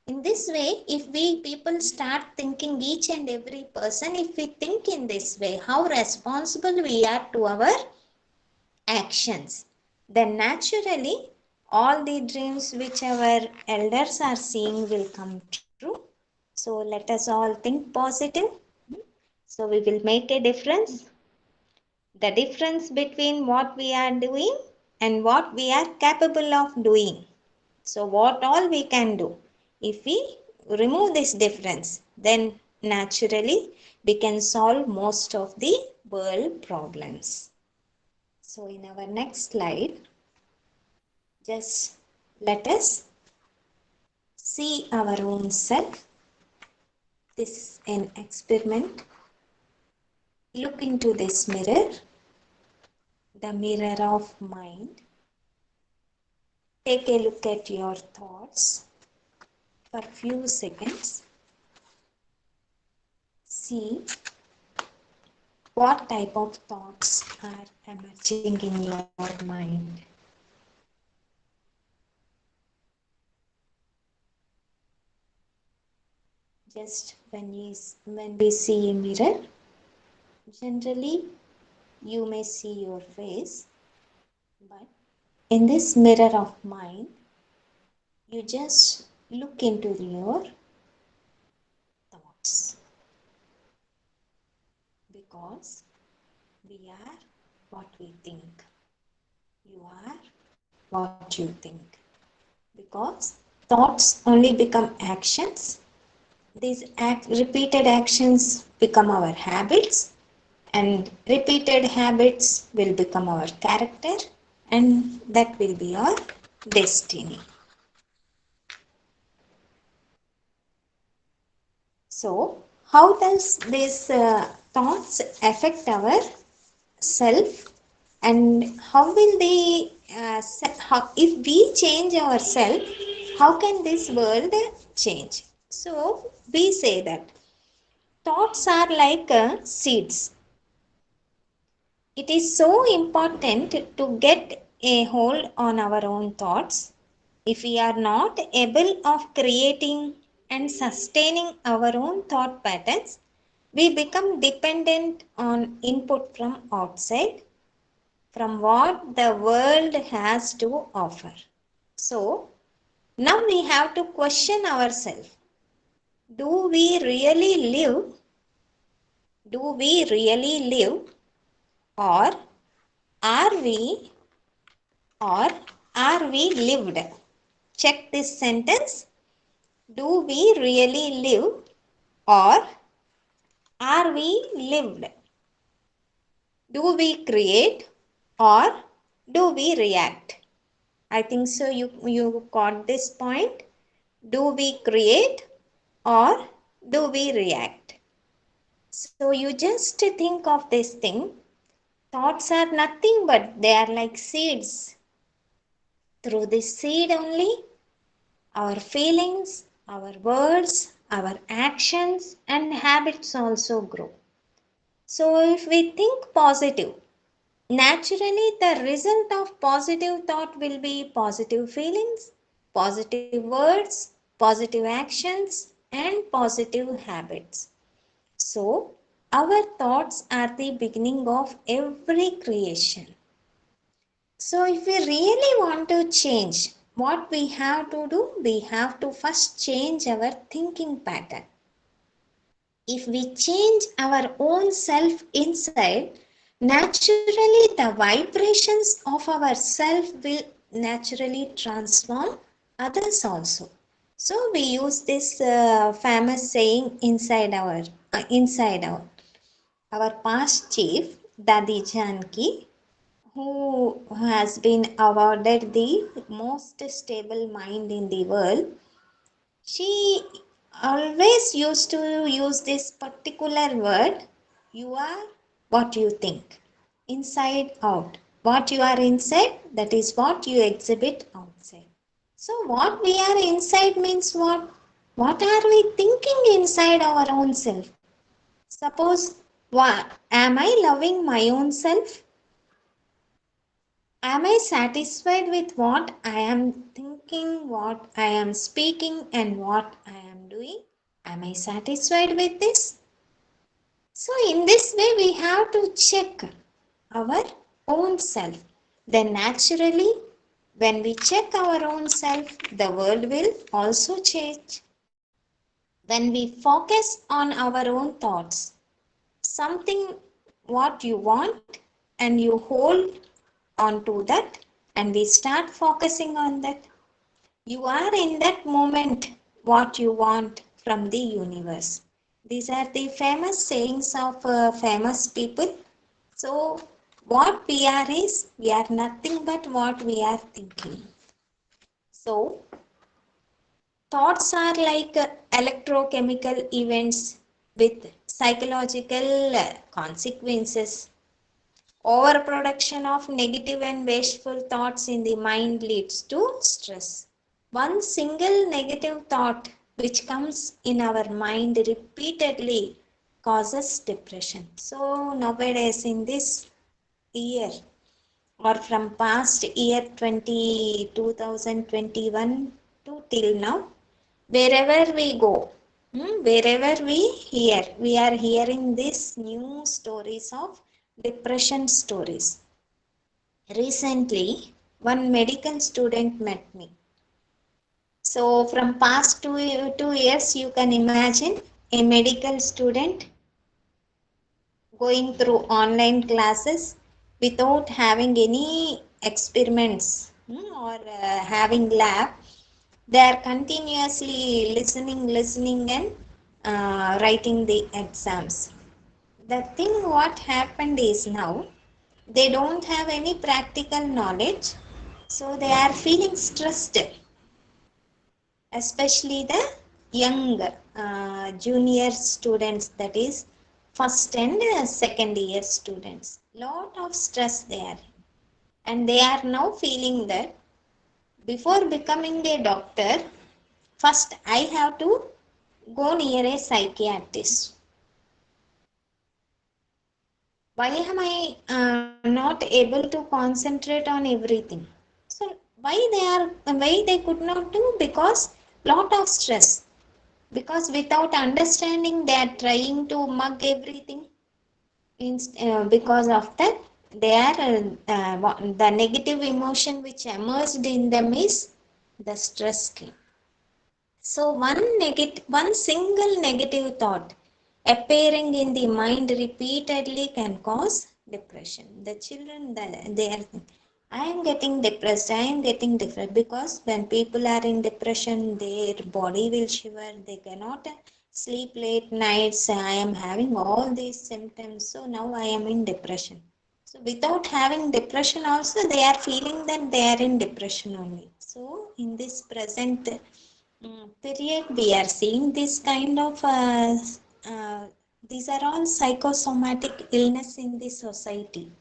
In this way, if we people start thinking each and every person, if we think in this way, how responsible we are to our actions, then naturally all the dreams which our elders are seeing will come true. So let us all think positive. So we will make a difference. The difference between what we are doing and what we are capable of doing. So what all we can do. If we remove this difference, then naturally we can solve most of the world problems. So in our next slide, just let us see our own self. This is an experiment. look into this mirror, the mirror of mind. Take a look at your thoughts for few seconds. See what type of thoughts are emerging in your mind. Just when we see a mirror, generally you may see your face, but in this mirror of mind, you just look into your thoughts, because we are what we think. You are what you think. Because thoughts only become actions. These repeated actions become our habits, and repeated habits will become our character, and that will be our destiny. So, how does these thoughts affect our self, and how will they if we change ourselves, how can this world change? So we say that thoughts are like seeds. It is so important to get a hold on our own thoughts. If we are not able of creating and sustaining our own thought patterns, we become dependent on input from outside, from what the world has to offer. So, now we have to question ourselves. Do we really live? Do we really live? Or are we or are we lived? Check this sentence. Do we really live, or are we lived? Do we create, or do we react? I think so you got this point. Do we create, or do we react? So you just think of this thing. Thoughts are nothing but they are like seeds. Through this seed only, our feelings, our words, our actions and habits also grow. So if we think positive, naturally the result of positive thought will be positive feelings, positive words, positive actions and positive habits. So our thoughts are the beginning of every creation. So if we really want to change, what we have to do? We have to first change our thinking pattern. If we change our own self inside, naturally the vibrations of our self will naturally transform others also. So we use this famous saying inside our past chief Dadi Janki, who has been awarded the most stable mind in the world. She always used to use this particular word, you are what you think, inside out. What you are inside, that is what you exhibit outside. So what we are inside means what? What are we thinking inside our own self? Suppose, what, am I loving my own self? Am I satisfied with what I am thinking, what I am speaking, and what I am doing? Am I satisfied with this? So, in this way, we have to check our own self. Then, naturally, when we check our own self, the world will also change. When we focus on our own thoughts, something what you want, and you hold on to that, and we start focusing on that, you are in that moment what you want from the universe. These are the famous sayings of famous people. So what we are is, we are nothing but what we are thinking. So thoughts are like electrochemical events with psychological consequences. Overproduction of negative and wasteful thoughts in the mind leads to stress. One single negative thought which comes in our mind repeatedly causes depression. So nowadays in this year or from past year 2021 to till now, wherever we go, wherever we hear, we are hearing these new stories of depression stories. Recently, one medical student met me. So, from past 2 years, you can imagine a medical student going through online classes without having any experiments or having lab. They are continuously listening and writing the exams. The thing what happened is now they don't have any practical knowledge, so they are feeling stressed, especially the young junior students, that is first and second year students. Lot of stress there, and they are now feeling that before becoming a doctor, first I have to go near a psychiatrist. Why am I not able to concentrate on everything? So why they could not do? Because lot of stress, because without understanding they are trying to mug everything. Because of that they are the negative emotion which emerged in them is the stress came. So one single negative thought appearing in the mind repeatedly can cause depression. The children, they are thinking, I am getting depressed, I am getting depressed, because when people are in depression, their body will shiver, they cannot sleep late nights. I am having all these symptoms, so now I am in depression. So without having depression also, they are feeling that they are in depression only. So in this present period, we are seeing this kind of uh, these are all psychosomatic illness in the society.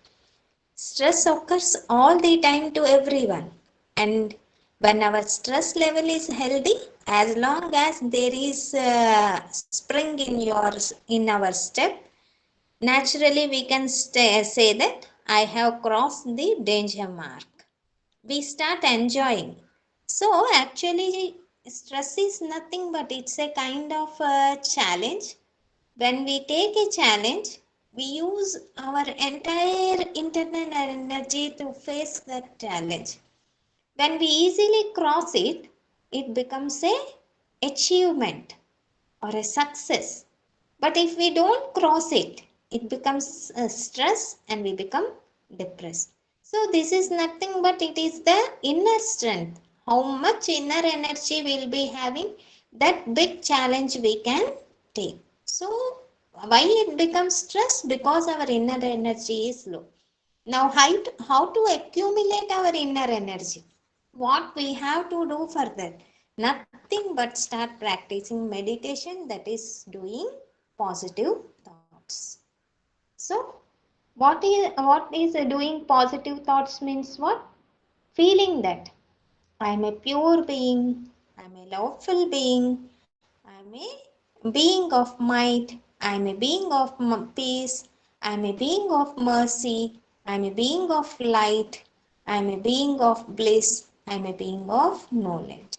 Stress occurs all the time to everyone, and when our stress level is healthy, as long as there is spring in our step, naturally we can say that I have crossed the danger mark. We start enjoying. So actually, stress is nothing but it's a kind of a challenge. When we take a challenge, we use our entire internal energy to face that challenge. When we easily cross it, it becomes a achievement or a success. But if we don't cross it, it becomes a stress and we become depressed. So this is nothing but it is the inner strength. How much inner energy we'll be having, that big challenge we can take. So why it becomes stress? Because our inner energy is low. Now how to accumulate our inner energy? What we have to do for that? Nothing but start practicing meditation, that is doing positive thoughts. So what is doing positive thoughts means what? Feeling that I am a pure being, I am a loveful being, I am a being of might, I am a being of peace, I am a being of mercy, I am a being of light, I am a being of bliss, I am a being of knowledge.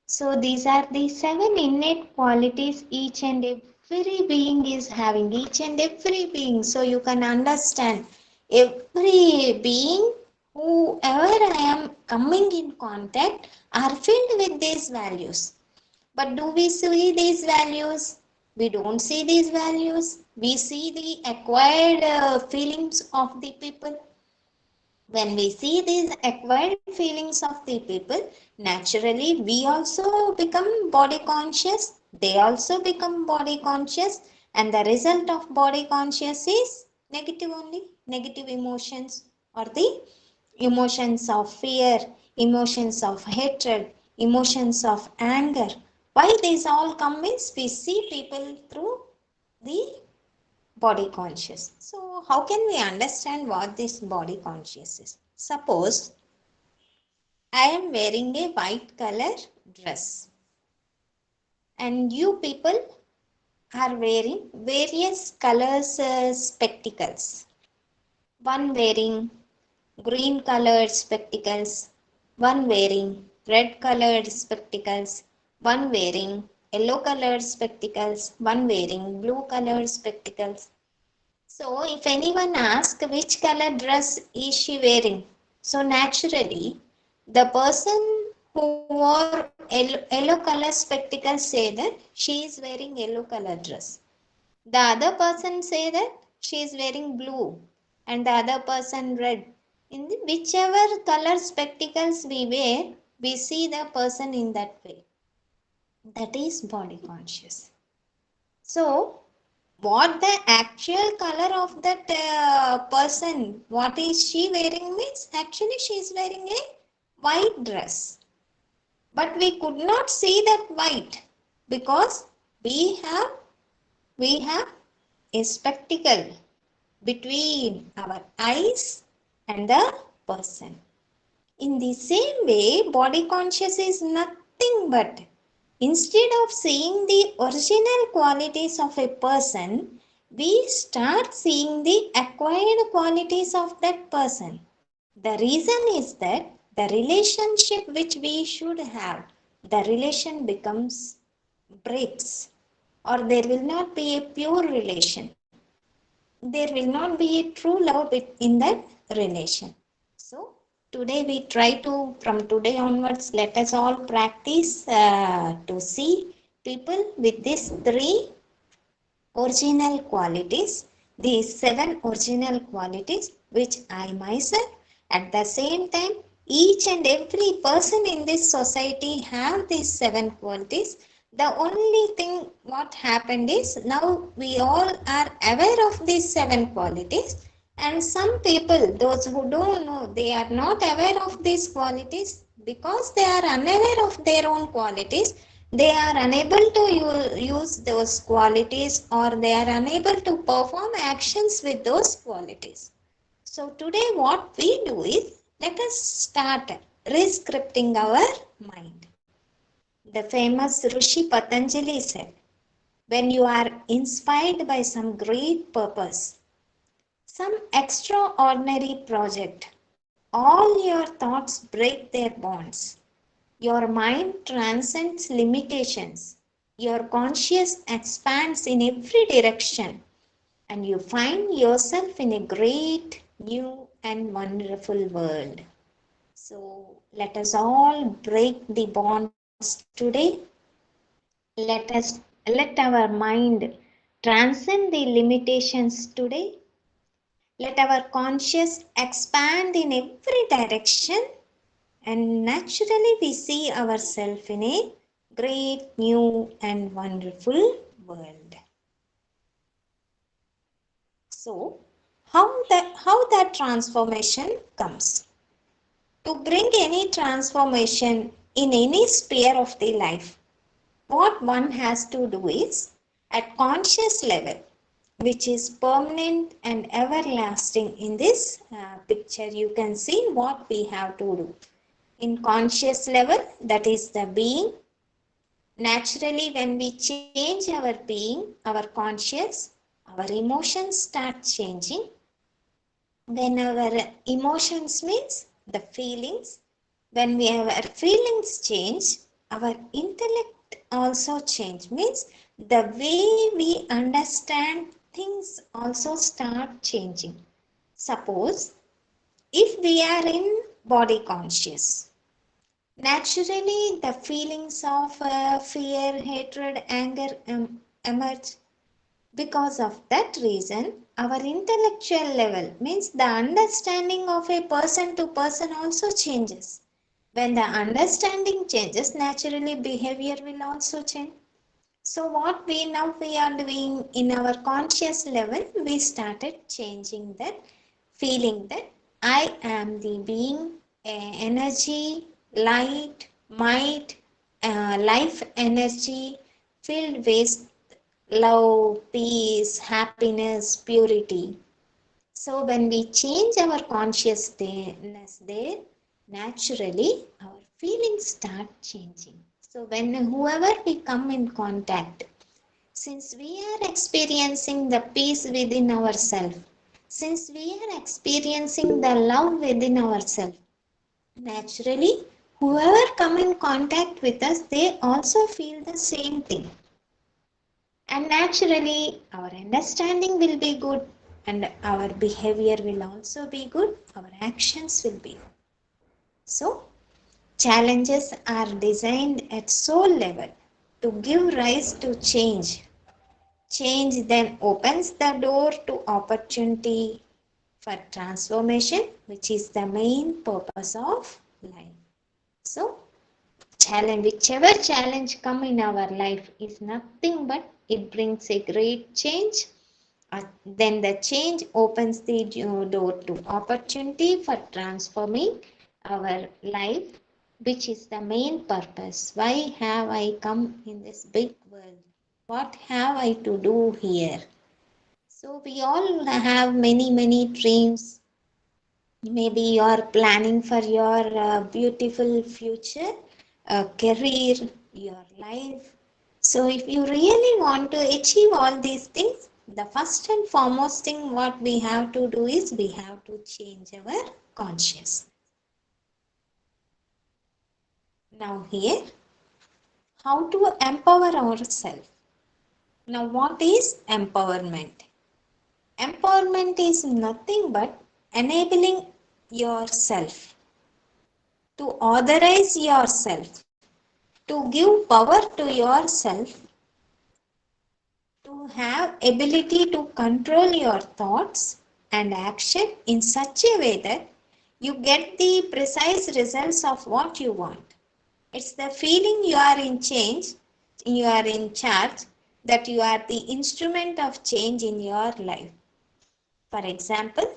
So these are the 7 innate qualities each and every being is having, each and every being. So you can understand every being, whoever I am coming in contact, are filled with these values. But do we see these values? We don't see these values. We see the acquired feelings of the people. When we see these acquired feelings of the people, naturally we also become body conscious, they also become body conscious, and the result of body conscious is negative only, negative emotions, or the emotions of fear, emotions of hatred, emotions of anger. Why these all come means we see people through the body conscious. So how can we understand what this body conscious is? Suppose I am wearing a white color dress and you people are wearing various colors spectacles. One wearing green colored spectacles, one wearing red colored spectacles, one wearing yellow colored spectacles, one wearing blue colored spectacles. So if anyone asks which color dress is she wearing, so naturally the person who wore yellow color spectacles say that she is wearing yellow color dress. The other person say that she is wearing blue and the other person red. In the whichever color spectacles we wear, we see the person in that way. That is body conscious. So, what the actual color of that person, what is she wearing means actually she is wearing a white dress. But we could not see that white because we have we have a spectacle between our eyes and the person. In the same way, body conscious is nothing but instead of seeing the original qualities of a person, we start seeing the acquired qualities of that person. The reason is that the relationship which we should have, the relation becomes breaks, or there will not be a pure relation. There will not be a true love in that relation. So today we try to, from today onwards, let us all practice to see people with these three original qualities, these seven original qualities which I myself, at the same time, each and every person in this society have these seven qualities. The only thing what happened is now we all are aware of these seven qualities, and some people, those who don't know, they are not aware of these qualities because they are unaware of their own qualities. They are unable to use those qualities, or they are unable to perform actions with those qualities. So today what we do is, let us start rescripting our mind. The famous Rishi Patanjali said, when you are inspired by some great purpose, some extraordinary project, all your thoughts break their bonds. Your mind transcends limitations. Your conscious expands in every direction, and you find yourself in a great, new, and wonderful world. So, let us all break the bonds today. Let our mind transcend the limitations today. Let our conscious expand in every direction, and naturally we see ourselves in a great, new, and wonderful world. So, how that transformation comes? To bring any transformation in any sphere of the life, what one has to do is, at conscious level, which is permanent and everlasting. In this picture you can see what we have to do. In conscious level, that is the being. Naturally, when we change our being, our conscious, our emotions start changing. When our emotions means the feelings, when our feelings change, our intellect also change, means the way we understand things also start changing. Suppose if we are in body conscious, naturally the feelings of fear, hatred, anger emerge. Because of that reason, our intellectual level, means the understanding of a person to person, also changes. When the understanding changes, naturally behavior will also change. So what we are doing in our conscious level, we started changing that, feeling that I am the being, energy, light, might, life energy filled with love, peace, happiness, purity. So when we change our consciousness there, naturally our feelings start changing. So when whoever we come in contact, since we are experiencing the peace within ourselves, since we are experiencing the love within ourselves, naturally whoever come in contact with us, they also feel the same thing. And naturally, our understanding will be good and our behavior will also be good, our actions will be good. So, challenges are designed at soul level to give rise to change. Change then opens the door to opportunity for transformation, which is the main purpose of life. So, challenge, whichever challenge come in our life is nothing but it brings a great change. Then the change opens the door to opportunity for transforming our life, which is the main purpose. Why have I come in this big world? What have I to do here? So we all have many dreams. Maybe you are planning for your beautiful future, career, your life. So if you really want to achieve all these things, the first and foremost thing what we have to do is we have to change our consciousness. Now here, how to empower ourselves. Now what is empowerment? Empowerment is nothing but enabling yourself, to authorize yourself, to give power to yourself, to have ability to control your thoughts and action in such a way that you get the precise results of what you want. It's the feeling you are in change, you are in charge, that you are the instrument of change in your life. For example,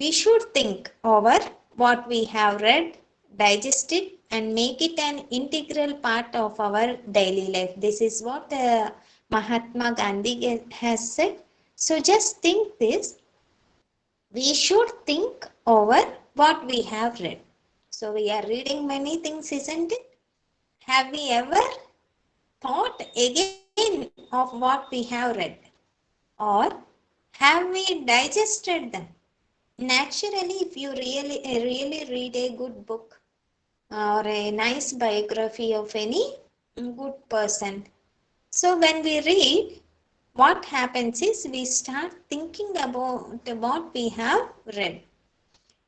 we should think over what we have read, digest it, and make it an integral part of our daily life. This is what Mahatma Gandhi has said. So just think this. We should think over what we have read. So we are reading many things, isn't it? Have we ever thought again of what we have read? Or have we digested them? Naturally, if you really read a good book or a nice biography of any good person, so when we read, what happens is we start thinking about what we have read.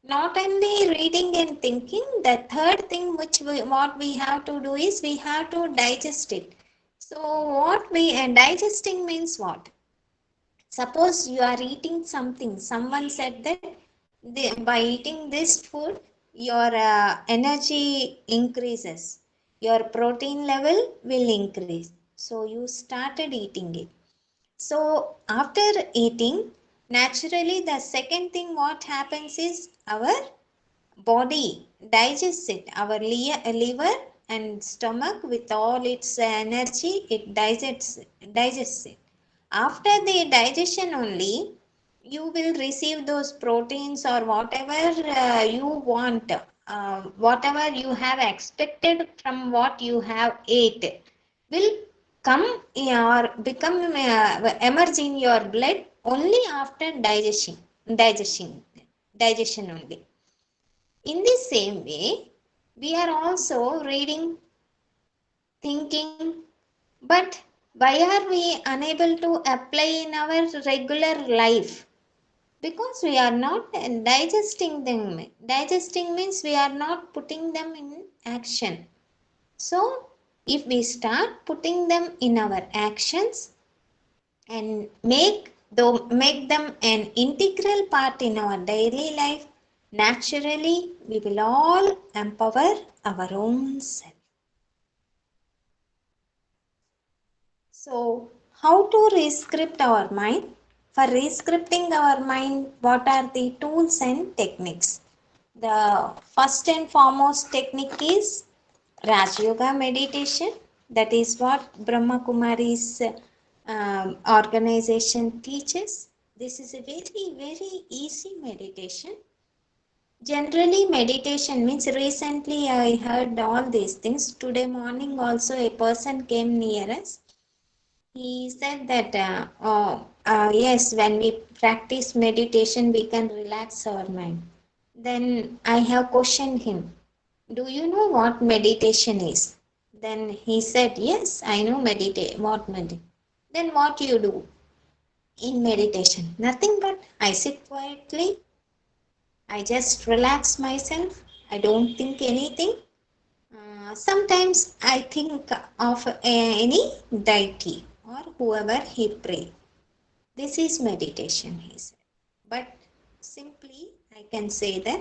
Not only reading and thinking, the third thing what we have to do is we have to digest it. So what we digesting means what? Suppose you are eating something, someone said that by eating this food, your energy increases, your protein level will increase. So you started eating it. So after eating, naturally the second thing what happens is our body digests it. Our liver and stomach with all its energy, it digests it. After the digestion only, you will receive those proteins or whatever you want, whatever you have expected from what you have ate will come or become emerge in your blood only after digestion only. In the same way, we are also reading, thinking, but why are we unable to apply in our regular life? Because we are not digesting them. Digesting means we are not putting them in action. So, if we start putting them in our actions and make them an integral part in our daily life, naturally we will all empower our own self. So, how to rescript our mind? For rescripting our mind, what are the tools and techniques? The first and foremost technique is Raj Yoga meditation. That is what Brahma Kumari's organization teaches. This is a very, very easy meditation. Generally, meditation means recently I heard all these things. Today morning also a person came near us. He said that, yes, when we practice meditation, we can relax our mind. Then I have questioned him, do you know what meditation is? Then he said, yes, I know what meditation. Then what you do in meditation? Nothing but I sit quietly, I just relax myself, I don't think anything. Sometimes I think of any deity or whoever he pray. This is meditation, he said. But simply I can say that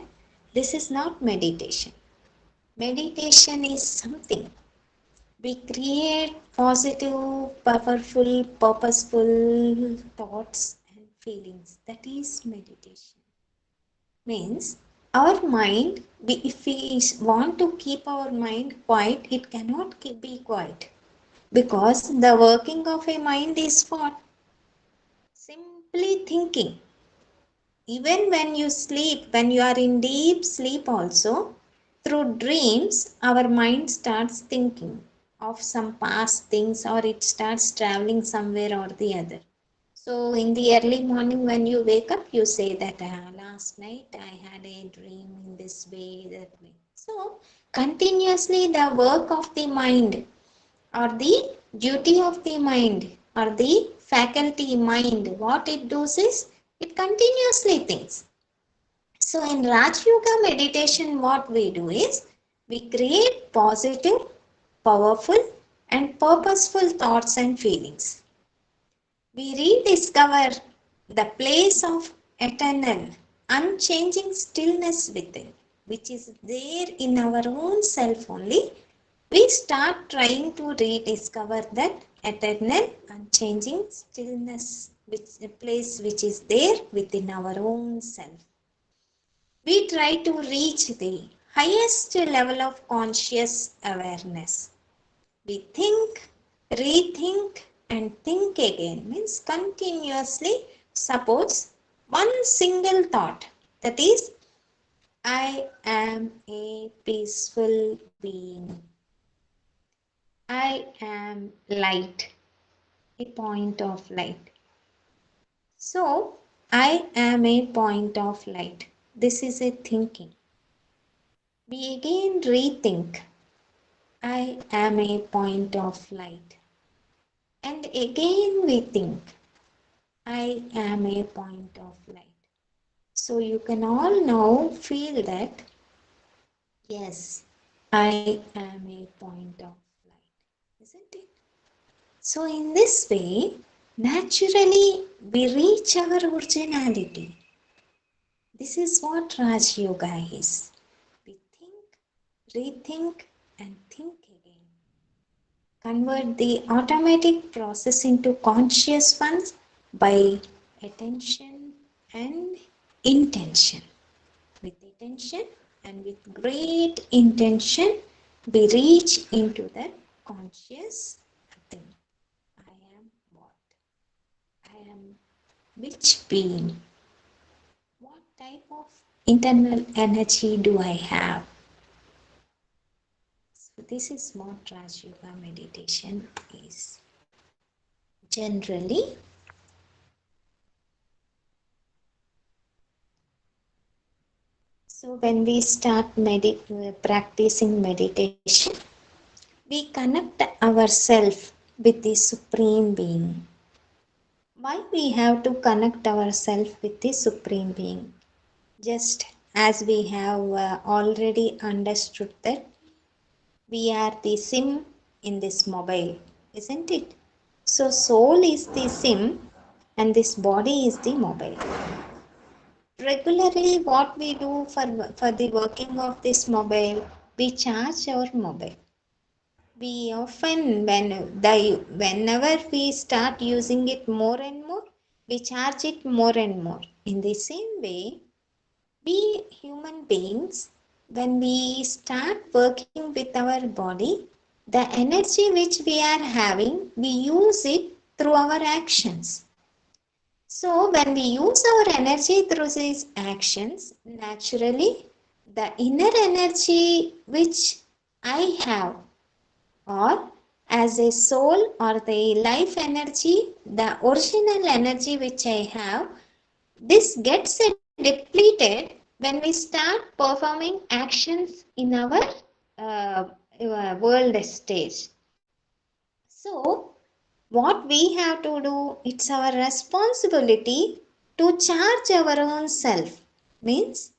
this is not meditation. Meditation is something. We create positive, powerful, purposeful thoughts and feelings. That is meditation. Means our mind, if we want to keep our mind quiet, it cannot be quiet. Because the working of a mind is what? Simply thinking. Even when you sleep, when you are in deep sleep also, through dreams, our mind starts thinking of some past things or it starts traveling somewhere or the other. So in the early morning when you wake up, you say that last night I had a dream in this way, that way. So continuously the work of the mind or the duty of the mind or the faculty mind, what it does is it continuously thinks. So in Raj Yoga meditation, what we do is we create positive, powerful, and purposeful thoughts and feelings. We rediscover the place of eternal, unchanging stillness within, which is there in our own self only. We start trying to rediscover that eternal, unchanging stillness, which a place which is there within our own self. We try to reach the highest level of conscious awareness. We think, rethink, and think again means continuously. Suppose one single thought, that is, I am a peaceful being. I am light, a point of light. So, I am a point of light. This is a thinking. We again rethink. I am a point of light. And again we think. I am a point of light. So you can all now feel that, yes, I am a point of light, isn't it? So in this way, naturally we reach our originality. This is what Raj Yoga is. We think, rethink, and think again. Convert the automatic process into conscious ones by attention and intention. With attention and with great intention, we reach into that conscious thing. I am what? I am which being? What type of internal energy do I have? So this is what Raj Yoga meditation is. Generally, so when we start practicing meditation, we connect ourselves with the Supreme Being. Why we have to connect ourselves with the Supreme Being? Just as we have already understood that we are the SIM in this mobile, isn't it? So soul is the SIM and this body is the mobile. Regularly what we do for the working of this mobile, we charge our mobile. We often, whenever we start using it more and more, we charge it more and more. In the same way, we human beings, when we start working with our body, The energy which we are having, we use it through our actions. So when we use our energy through these actions, naturally the inner energy which I have, or as a soul or the life energy, the original energy which I have, this gets depleted when we start performing actions in our uh, world stage. So, what we have to do, it's our responsibility to charge our own self. Means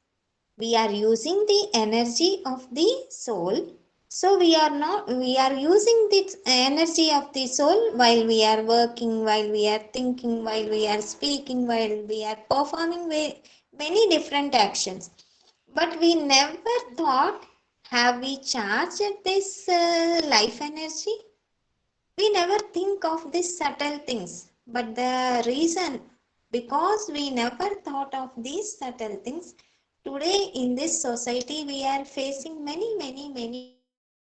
we are using the energy of the soul. So we are using the energy of the soul while we are working, while we are thinking, while we are speaking, while we are performing many different actions. But we never thought, have we charged this life energy? We never think of these subtle things. But the reason, because we never thought of these subtle things, today in this society we are facing many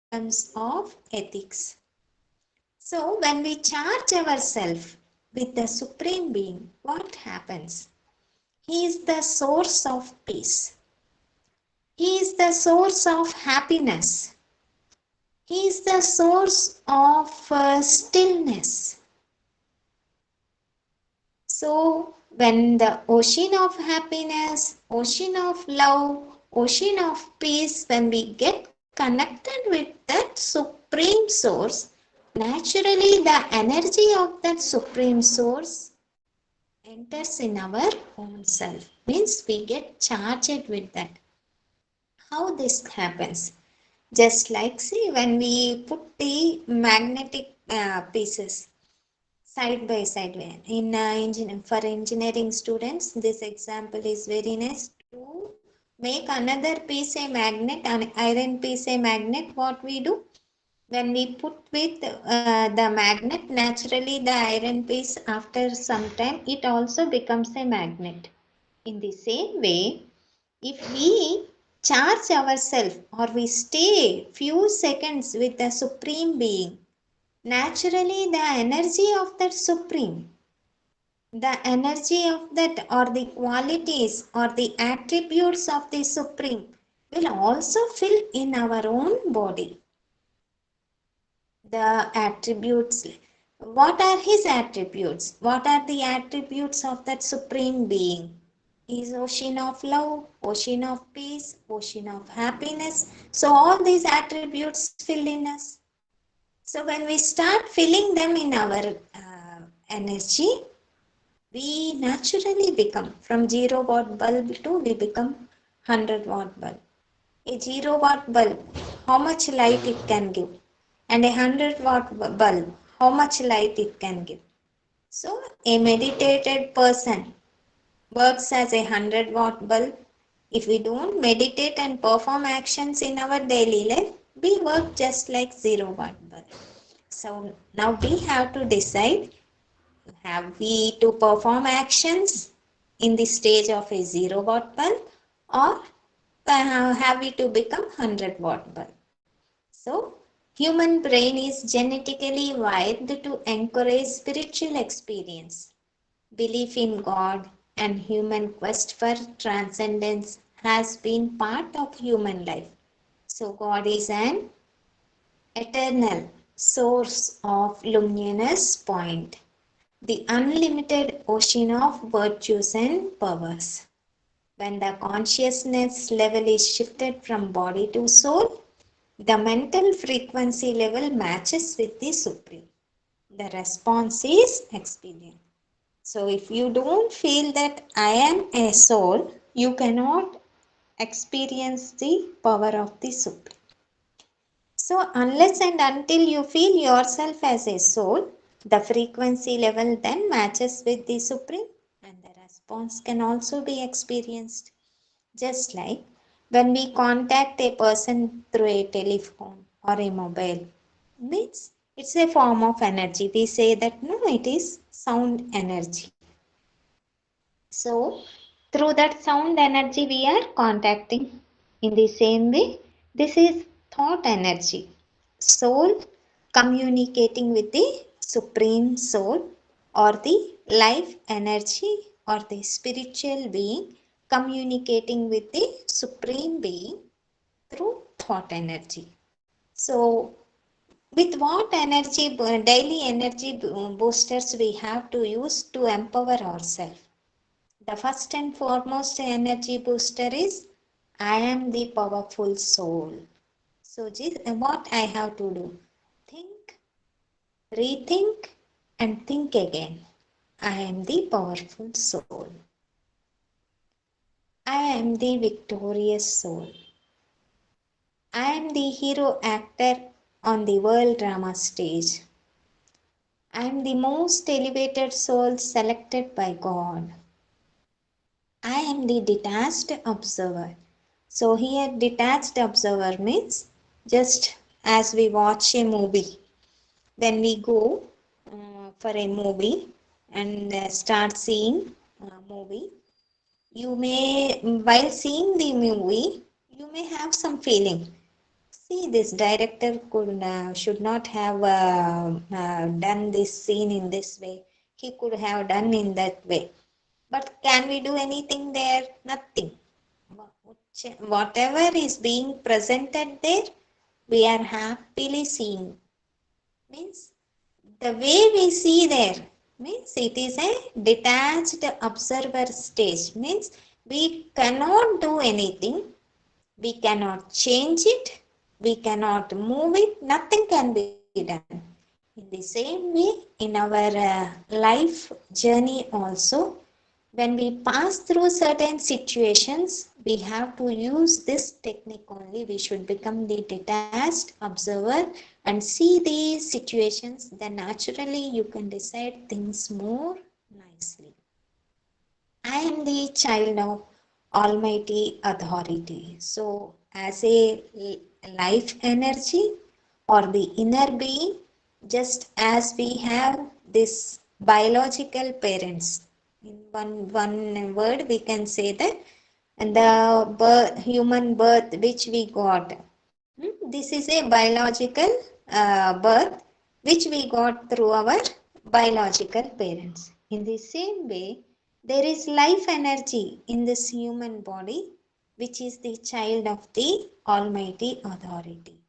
problems of ethics. So when we charge ourselves with the Supreme Being, what happens? He is the source of peace. He is the source of happiness. He is the source of stillness. So, when the ocean of happiness, ocean of love, ocean of peace, when we get connected with that Supreme Source, naturally the energy of that Supreme Source enters in our own self. Means we get charged with that. How this happens? Just like, see, when we put the magnetic pieces side by side in for engineering students, this example is very nice. To make another piece a magnet, an iron piece a magnet, what we do, when we put with the magnet, naturally the iron piece after some time it also becomes a magnet. In the same way, if we charge ourselves or we stay few seconds with the Supreme Being, naturally the energy of that Supreme, the energy of that, or the qualities or the attributes of the Supreme will also fill in our own body. The attributes, what are his attributes? What are the attributes of that Supreme Being? He is ocean of love, ocean of peace, ocean of happiness. So all these attributes fill in us. So when we start filling them in our energy, we naturally become from 0 watt bulb to we become 100 watt bulb. A 0 watt bulb, how much light it can give, and a 100 watt bulb, how much light it can give. So a meditated person works as a 100 watt bulb. If we don't meditate and perform actions in our daily life, we work just like 0 watt bulb. So now we have to decide, have we to perform actions in the stage of a 0 watt bulb, or have we to become 100 watt bulb? So human brain is genetically wired to encourage spiritual experience. Belief in God and human quest for transcendence has been part of human life. So God is an eternal source of luminous point, the unlimited ocean of virtues and powers. When the consciousness level is shifted from body to soul, the mental frequency level matches with the Supreme. The response is experience. So if you don't feel that I am a soul, you cannot experience the power of the Supreme. So unless and until you feel yourself as a soul, the frequency level then matches with the Supreme and the response can also be experienced. Just like when we contact a person through a telephone or a mobile, means it's a form of energy. We say that no, it is sound energy. So through that sound energy we are contacting. In the same way, this is thought energy. soul communicating with the supreme soul, or the life energy, or the spiritual being communicating with the supreme being through thought energy. So with what energy, daily energy boosters we have to use to empower ourselves? The first and foremost energy booster is I am the powerful soul. So what I have to do? Think, rethink, and think again. I am the powerful soul. I am the victorious soul. I am the hero actor on the world drama stage. I am the most elevated soul selected by God. I am the detached observer. So here detached observer means just as we watch a movie. When we go for a movie and start seeing a movie, you may, while seeing the movie, you may have some feeling. See, this director should not have done this scene in this way. He could have done in that way. But can we do anything there? Nothing. Whatever is being presented there, we are happily seeing. Means the way we see there, means it is a detached observer stage. Means we cannot do anything, we cannot change it, we cannot move it, nothing can be done. In the same way, in our life journey also, when we pass through certain situations, we have to use this technique only. We should become the detached observer and see these situations, then naturally you can decide things more nicely. I am the child of Almighty Authority. So, as a life energy or the inner being, just as we have this biological parents, in one word we can say that, and the human birth which we got. This is a biological birth which we got through our biological parents. In the same way, there is life energy in this human body, which is the child of the Almighty Authority.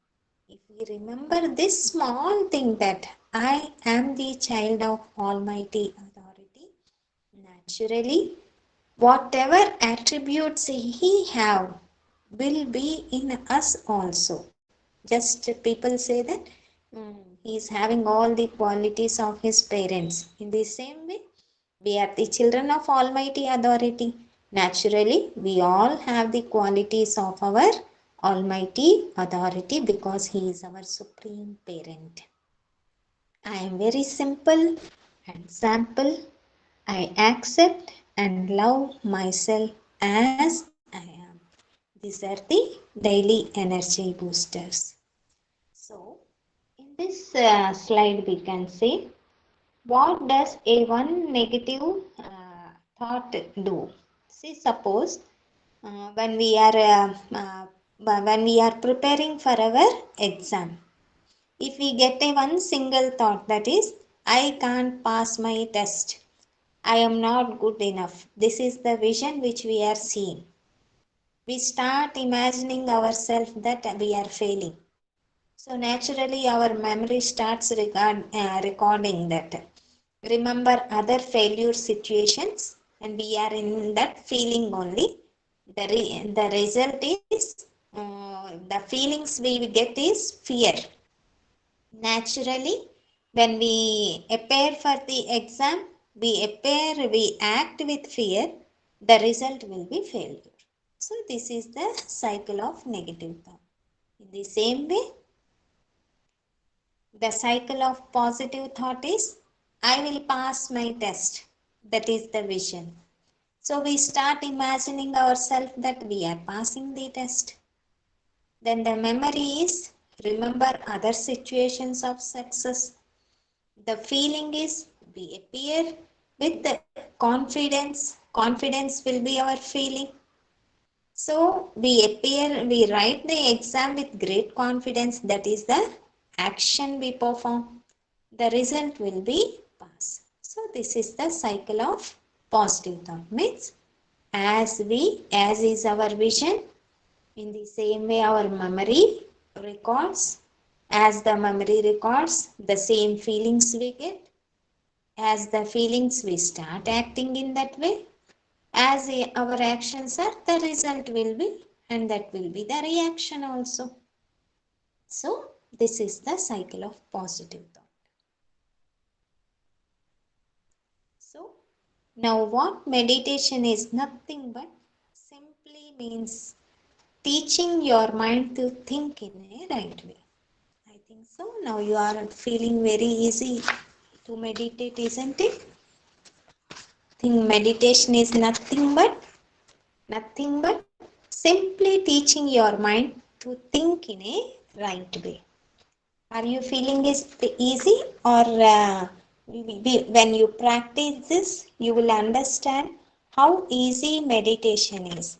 If we remember this small thing that I am the child of Almighty Authority, naturally, whatever attributes he have will be in us also. Just people say that he is having all the qualities of his parents. In the same way, we are the children of Almighty Authority. Naturally, we all have the qualities of our Almighty Authority because He is our supreme parent. I am very simple and sample. I accept and love myself as I am. These are the daily energy boosters. So, in this slide, we can see what does a one negative thought do. See, suppose when we are preparing for our exam, if we get a one single thought, that is, I can't pass my test, I am not good enough. This is the vision which we are seeing. We start imagining ourselves that we are failing. So naturally our memory starts recording that. Remember other failure situations and we are in that feeling only. The result is, the feelings we get is fear. Naturally, when we appear for the exam, we act with fear, the result will be failure. So this is the cycle of negative thought. In the same way, the cycle of positive thought is, I will pass my test. That is the vision. So we start imagining ourselves that we are passing the test. Then the memory is, remember other situations of success. The feeling is, we appear with the confidence. Confidence will be our feeling. So we write the exam with great confidence. That is the action we perform, the result will be pass. So this is the cycle of positive thought. Means as is our vision, in the same way our memory records. As the memory records, the same feelings we get. As the feelings we start acting in that way. As our actions are, the result will be, and that will be the reaction also. So this is the cycle of positive thought. So now what meditation is nothing but simply means teaching your mind to think in a right way. I think so. Now you are feeling very easy to meditate, isn't it? Think meditation is nothing but simply teaching your mind to think in a right way. Are you feeling it easy, or when you practice this, you will understand how easy meditation is?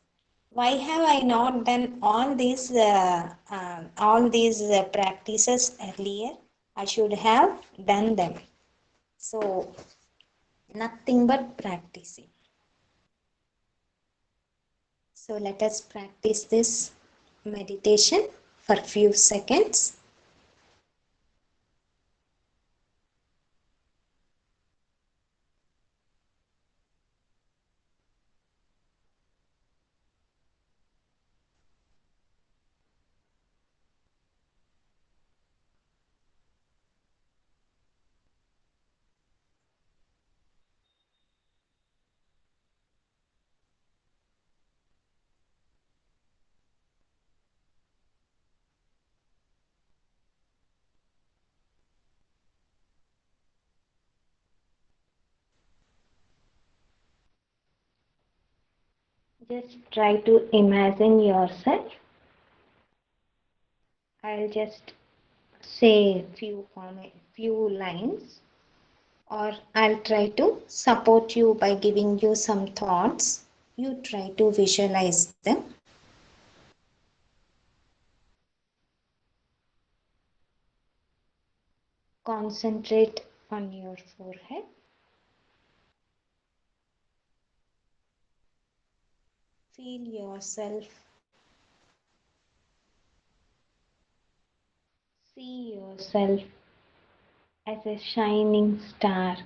Why have I not done all these practices earlier? I should have done them. So nothing but practicing. So let us practice this meditation for few seconds. Just try to imagine yourself. I'll just say few lines, or I'll try to support you by giving you some thoughts. You try to visualize them. Concentrate on your forehead. Feel yourself. See yourself as a shining star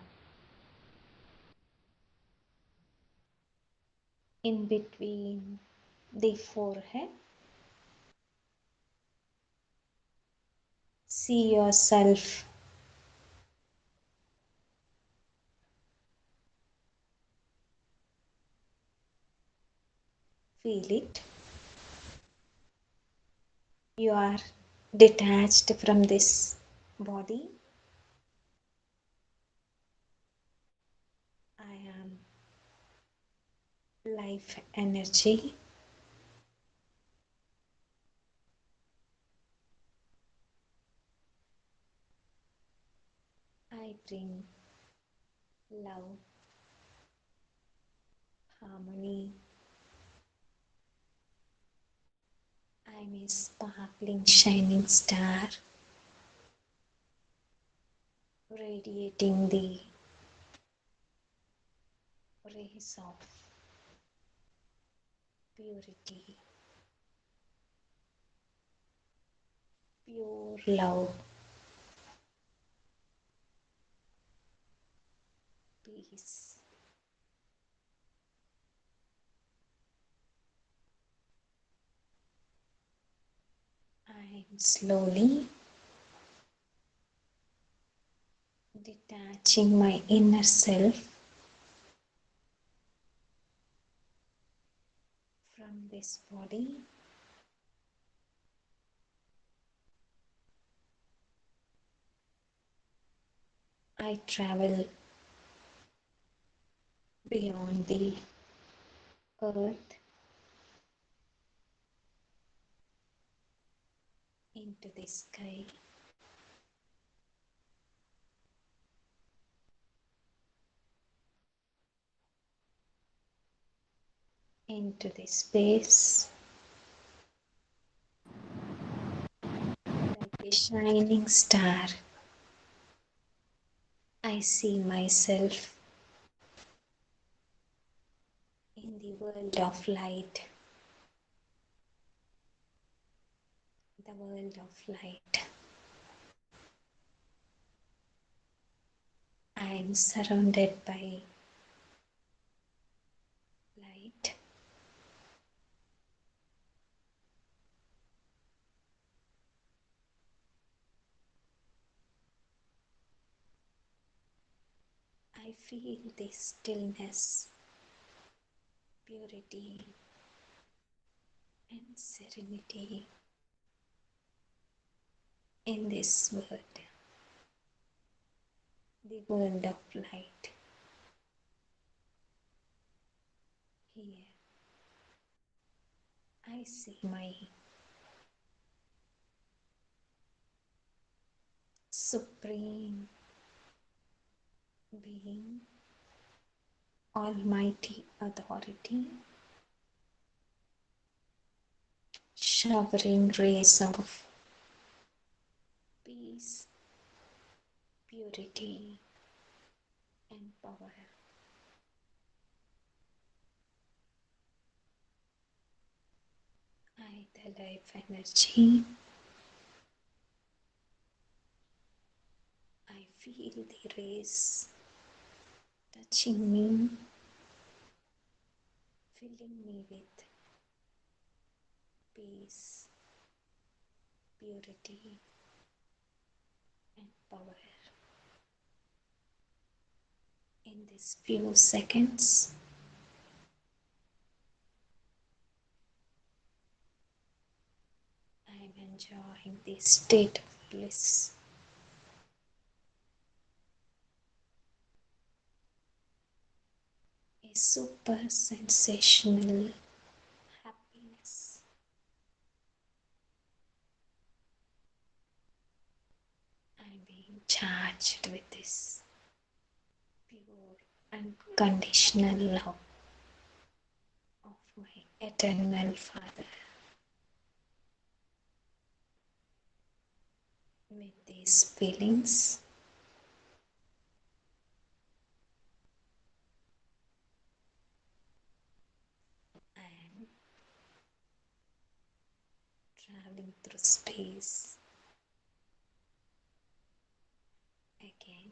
in between the forehead. See yourself feel it. You are detached from this body. I am life energy. I bring love, harmony. I'm a sparkling, shining star, radiating the rays of purity, pure love, peace. I'm slowly detaching my inner self from this body. I travel beyond the earth into the sky. Into the space. I a shining star. I see myself in the world of light. The world of light. I am surrounded by light. I feel the stillness, purity, and serenity in this world, the world of light. Here, I see my supreme being, almighty authority, showering rays of peace, purity, and power. I, the life energy, I feel the rays touching me, filling me with peace, purity, and power. In these few seconds, I am enjoying this state of bliss. A super sensational happiness. I am being charged with this pure, unconditional love of my eternal Father. With these feelings, I am traveling through space. Again,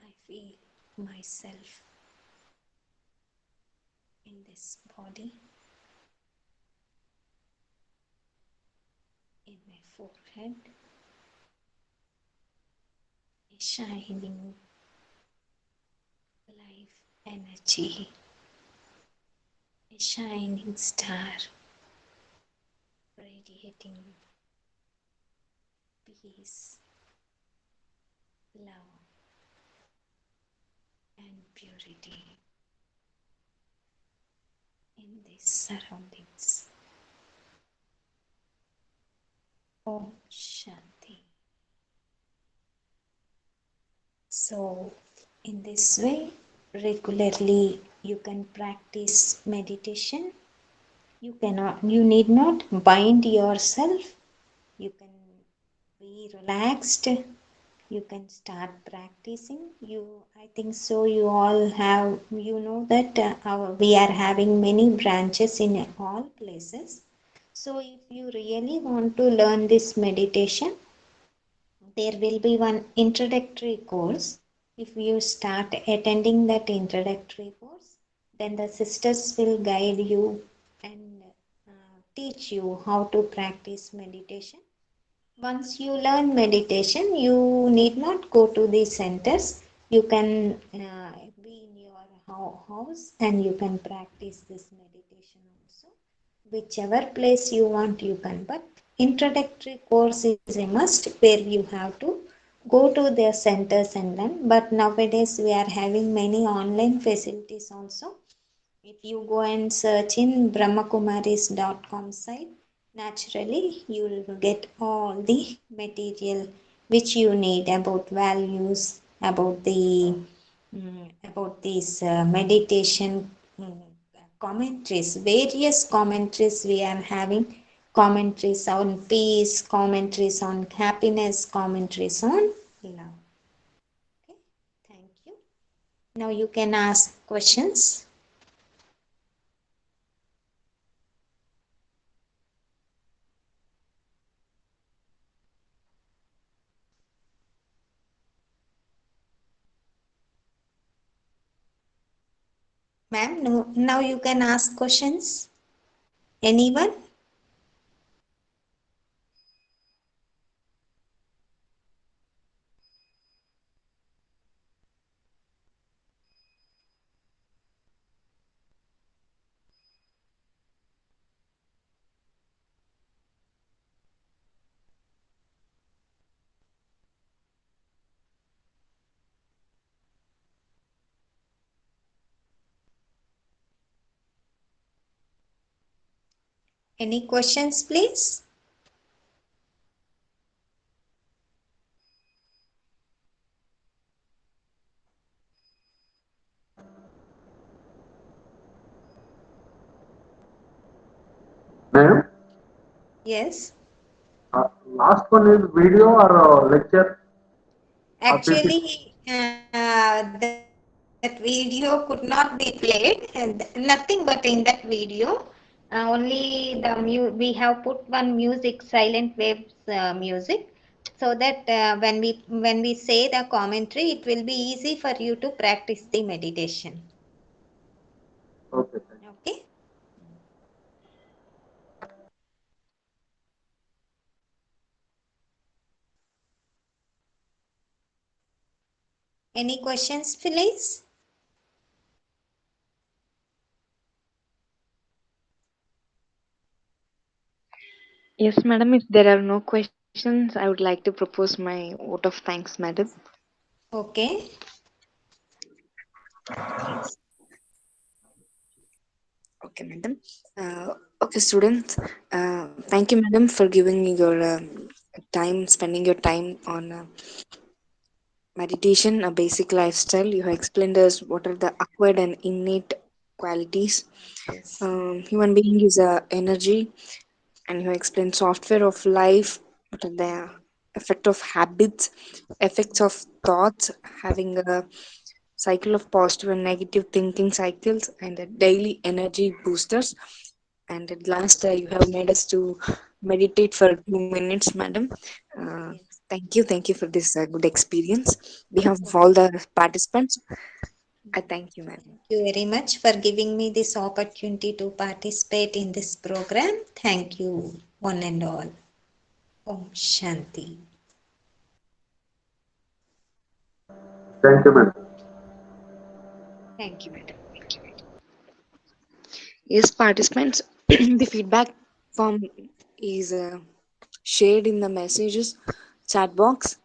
I feel myself in this body, in my forehead, a shining life energy, a shining star radiating peace, love, and purity in these surroundings. Om Shanti. So, in this way, regularly you can practice meditation. You need not bind yourself. You can be relaxed. You can start practicing. I think so. You all have, that we are having many branches in all places. So, if you really want to learn this meditation, there will be one introductory course. If you start attending that introductory course, then the sisters will guide you and teach you how to practice meditation. Once you learn meditation, you need not go to the centers. You can be in your house and you can practice this meditation also. Whichever place you want, you can. But introductory course is a must where you have to go to their centers and learn. But nowadays we are having many online facilities also. If you go and search in brahmakumaris.com site, naturally you will get all the material which you need about values, about these meditation commentaries, various commentaries we are having commentaries on peace, commentaries on happiness, commentaries on love. Okay, thank you. Now you can ask questions. Ma'am, no, now you can ask questions. Anyone? Any questions, please? Ma'am, Yes. last one is video or lecture or PPT? Actually, that video could not be played, and nothing but in that video. Only we have put one music, silent waves music, so that when we say the commentary, it will be easy for you to practice the meditation. Okay, thank Okay. Any questions, please? Yes, madam. If there are no questions, I would like to propose my vote of thanks, madam. Okay. Okay, madam. Okay, students. Thank you, madam, for giving me your time, spending your time on meditation, a basic lifestyle. You have explained us what are the acquired and innate qualities. Yes. Human being is a energy, and you explain software of life, what are the effect of habits, effects of thoughts, having a cycle of positive and negative thinking cycles, and the daily energy boosters. And at last, you have made us to meditate for 2 minutes, madam. uh, Yes. thank you for this good experience. We have all Okay. the participants. I thank you, madam. Thank you very much for giving me this opportunity to participate in this program. Thank you, one and all. Om Shanti. thank you, ma'am. Thank you, madam. Yes, participants, the feedback form is shared in the messages chat box.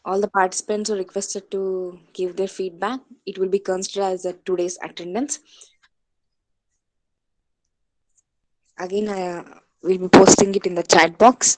All the participants are requested to give their feedback. It will be considered as a today's attendance. Again, I will be posting it in the chat box.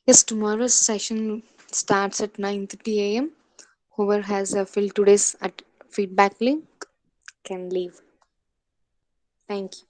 Yes, tomorrow's session starts at 9:30 a.m. Whoever has filled today's feedback link can leave. Thank you.